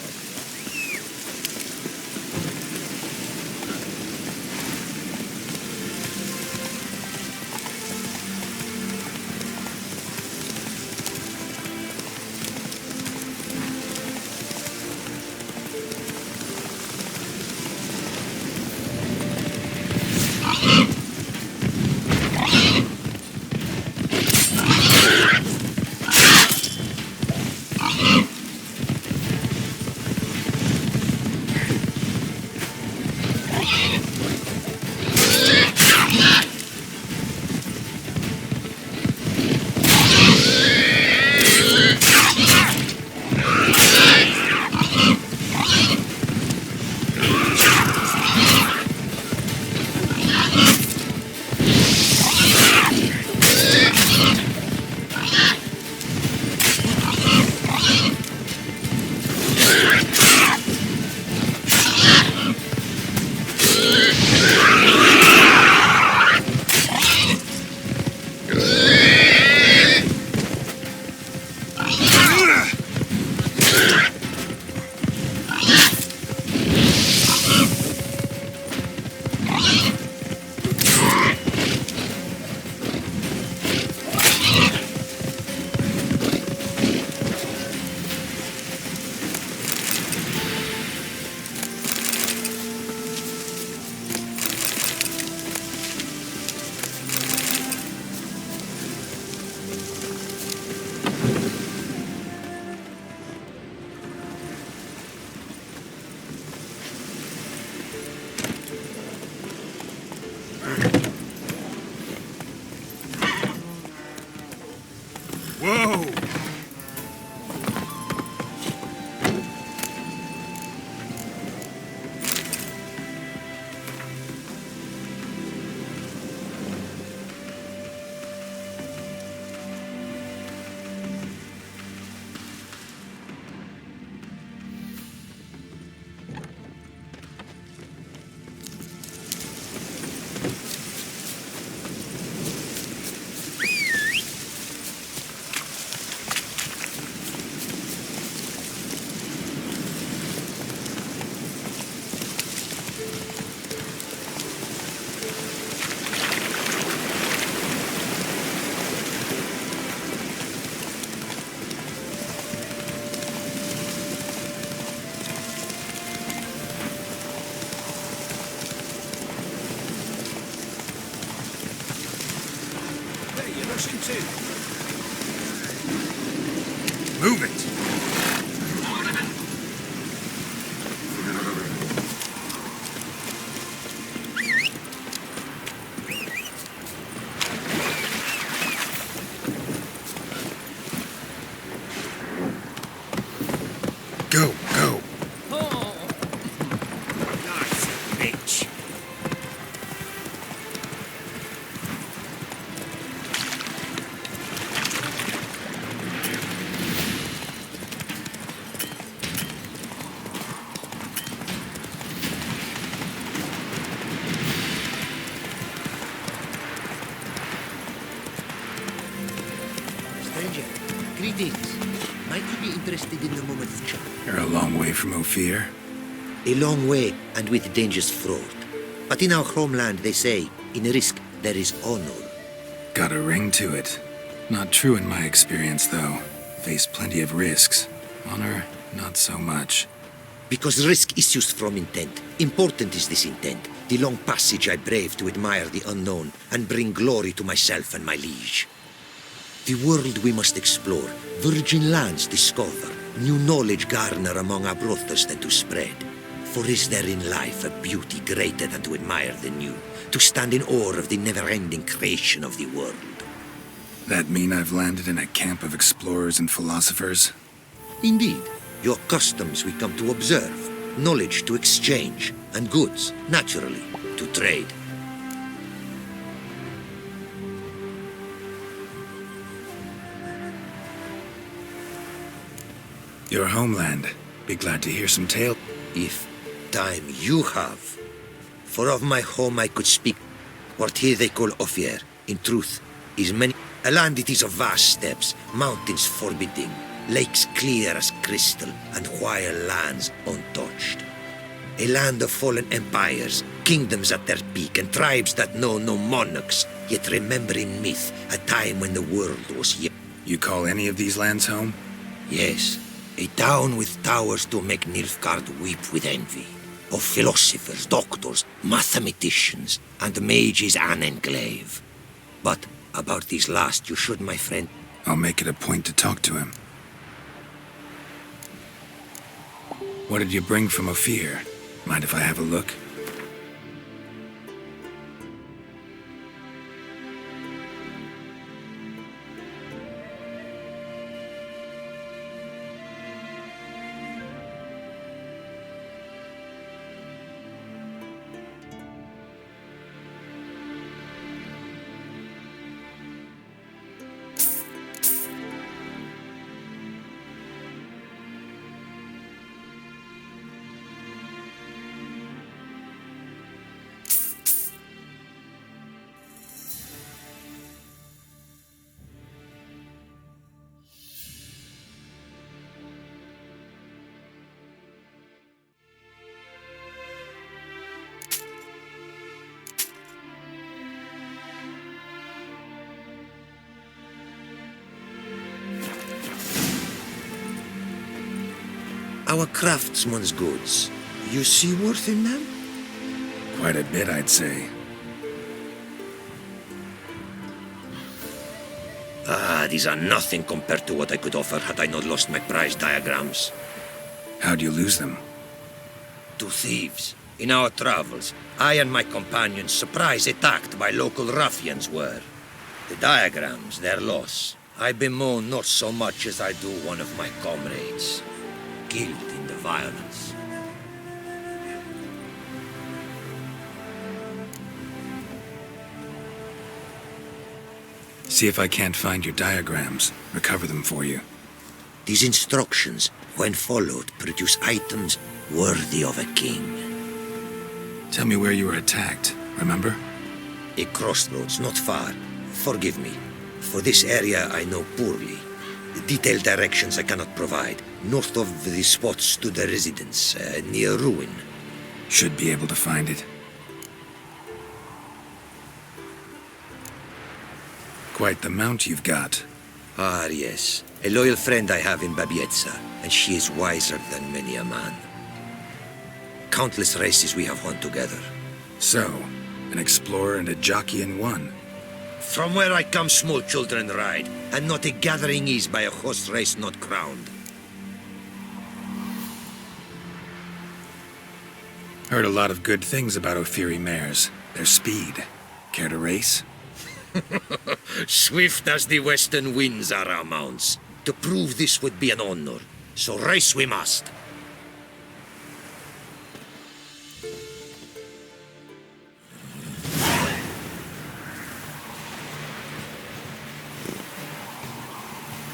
Junction 2. Move it! Go, go. Nice, bitch. Stranger, greetings. Might you be interested in a moment of chat? You're a long way from Ophir. A long way, and with dangers fraught. But in our homeland, they say, in risk there is honor. Got a ring to it. Not true in my experience, though. Faced plenty of risks. Honor, not so much. Because risk issues from intent. Important is this intent. The long passage I brave to admire the unknown and bring glory to myself and my liege. The world we must explore, virgin lands discover, new knowledge garner among our brothers than to spread. For is there in life a beauty greater than to admire the new, to stand in awe of the never-ending creation of the world? That mean I've landed in a camp of explorers and philosophers? Indeed, your customs we come to observe, knowledge to exchange, and goods, naturally, to trade. Your homeland. Be glad to hear some tale. If time you have. For of my home I could speak. What here they call Ophir, in truth, is many. A land it is of vast steppes, mountains forbidding, lakes clear as crystal, and wild lands untouched. A land of fallen empires, kingdoms at their peak, and tribes that know no monarchs, yet remember in myth a time when the world was young. You call any of these lands home? Yes. A town with towers to make Nilfgaard weep with envy. Of philosophers, doctors, mathematicians, and mages an enclave. But about these last you should, my friend. I'll make it a point to talk to him. What did you bring from Ophir? Mind if I have a look? Our craftsman's goods. You see worth in them? Quite a bit, I'd say. These are nothing compared to what I could offer had I not lost my prized diagrams. How'd you lose them? To thieves. In our travels, I and my companions surprise attacked by local ruffians were. The diagrams, their loss. I bemoan not so much as I do one of my comrades. Killed in the violence. See if I can't find your diagrams. Recover them for you. These instructions, when followed, produce items worthy of a king. Tell me where you were attacked, remember? A crossroads, not far. Forgive me. For this area I know poorly. The detailed directions I cannot provide. North of the spot stood a residence, near a ruin. Should be able to find it. Quite the mount you've got. Ah, yes. A loyal friend I have in Babietza, and she is wiser than many a man. Countless races we have won together. So, an explorer and a jockey in one. From where I come, small children ride, and not a gathering is by a horse race not crowned. Heard a lot of good things about Ophiri mares. Their speed. Care to race? Swift as the western winds are our mounts. To prove this would be an honor, so race we must.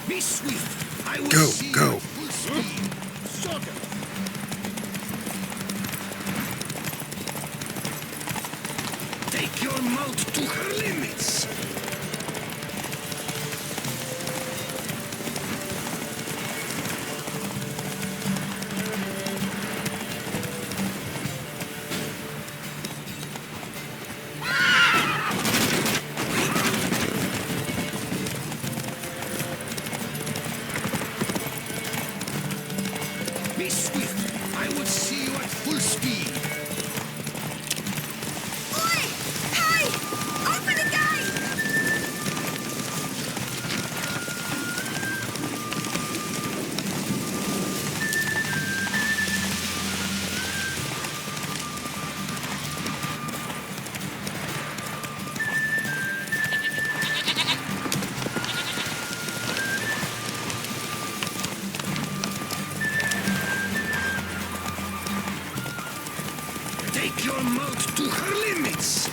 Be swift. I will see Go. you at full speed. Take your mount to her limits. Be swift. I would see you at full speed. Hey! Open the gate! Take your mount to her limits.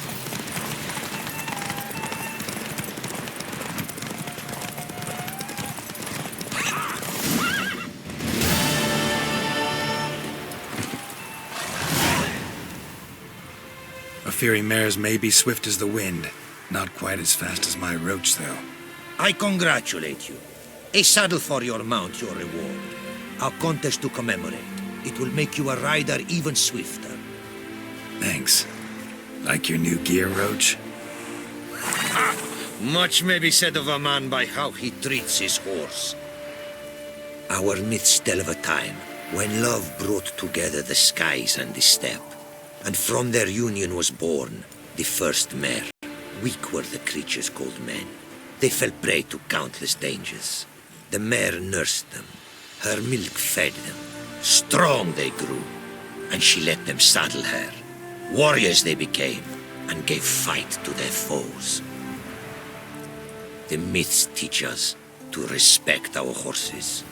Ophiri mares may be swift as the wind. Not quite as fast as my roach, though. I congratulate you. A saddle for your mount, your reward. A contest to commemorate. It will make you a rider even swifter. Thanks. Like your new gear, Roach? Much may be said of a man by how he treats his horse. Our myths tell of a time when love brought together the skies and the steppe, and from their union was born the first mare. Weak were the creatures called men. They fell prey to countless dangers. The mare nursed them. Her milk fed them. Strong they grew, and she let them saddle her. Warriors they became, and gave fight to their foes. The myths teach us to respect our horses,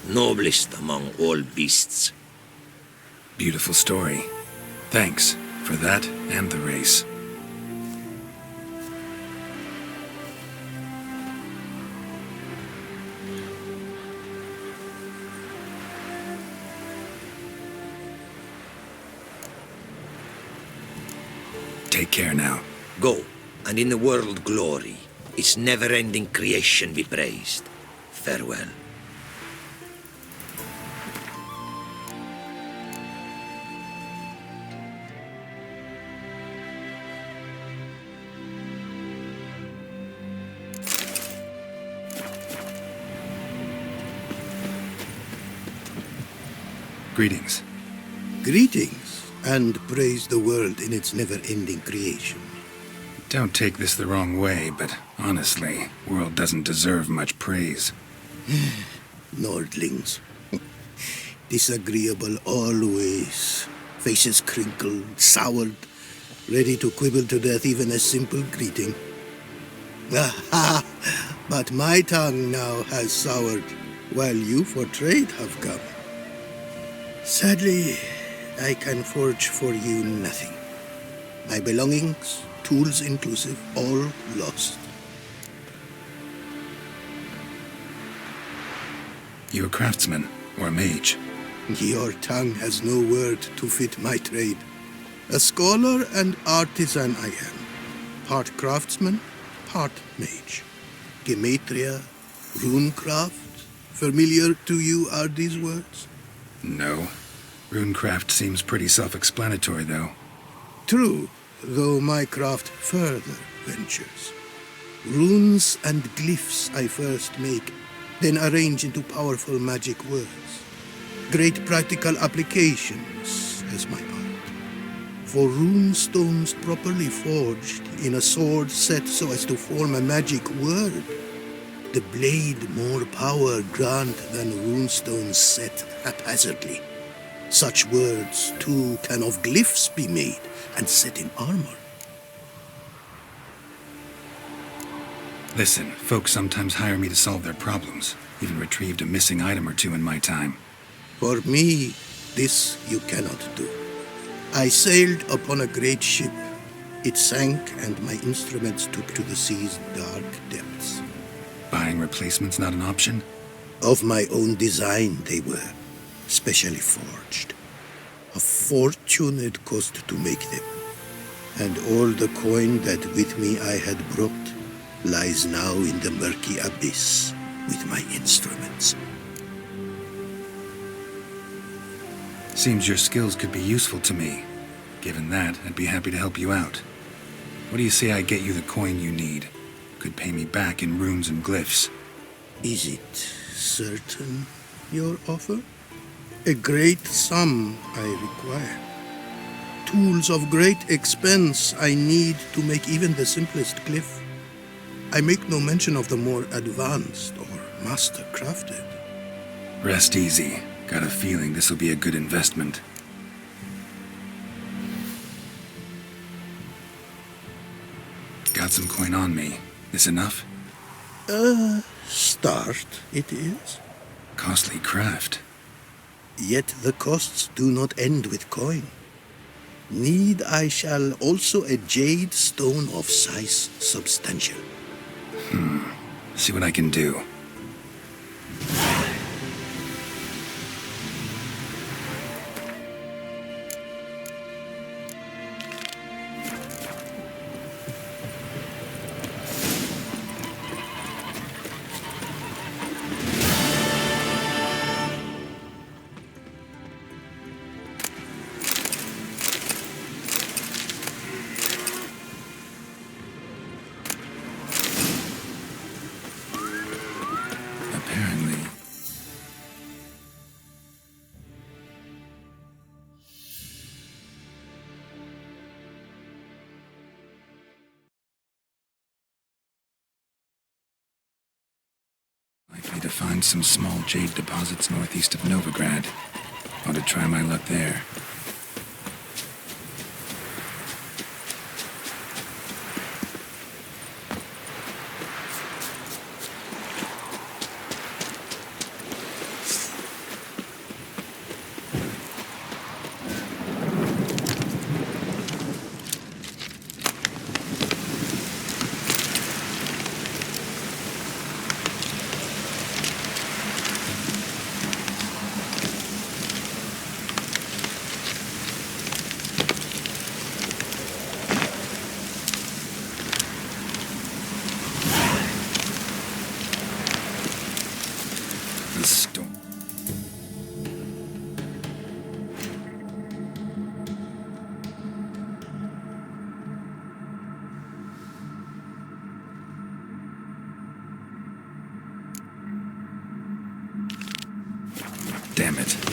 noblest among all beasts. Beautiful story. Thanks for that and the race. Take care now. Go, and in the world glory, its never-ending creation be praised. Farewell. Greetings. Greetings, and praise the world in its never-ending creation. Don't take this the wrong way, but honestly, world doesn't deserve much praise. Nordlings. Disagreeable always. Faces crinkled, soured, ready to quibble to death even a simple greeting. Aha! But my tongue now has soured, while you for trade have come. Sadly, I can forge for you nothing. My belongings, tools inclusive, all lost. You a craftsman or a mage? Your tongue has no word to fit my trade. A scholar and artisan I am. Part craftsman, part mage. Gematria, runecraft. Familiar to you are these words? No. Runecraft seems pretty self-explanatory, though. True, though my craft further ventures. Runes and glyphs I first make, then arrange into powerful magic words. Great practical applications as my art. For rune stones properly forged in a sword set so as to form a magic word, the blade more power grant than rune stones set haphazardly. Such words, too, can of glyphs be made and set in armor. Listen, folks sometimes hire me to solve their problems. Even retrieved a missing item or two in my time. For me, this you cannot do. I sailed upon a great ship. It sank, and my instruments took to the sea's dark depths. Buying replacements not an option? Of my own design they were, specially forged. A fortune it cost to make them. And all the coin that with me I had brought lies now in the murky abyss with my instruments. Seems your skills could be useful to me. Given that, I'd be happy to help you out. What do you say I get you the coin you need? Could pay me back in runes and glyphs. Is it certain, your offer? A great sum I require. Tools of great expense I need to make even the simplest glyph. I make no mention of the more advanced or master-crafted. Rest easy. Got a feeling this will be a good investment. Got some coin on me. This enough? Start it is. Costly craft. Yet the costs do not end with coin. Need I shall also a jade stone of size substantial. See what I can do. Likely to find some small jade deposits northeast of Novigrad. Ought to try my luck there. The storm. Damn it.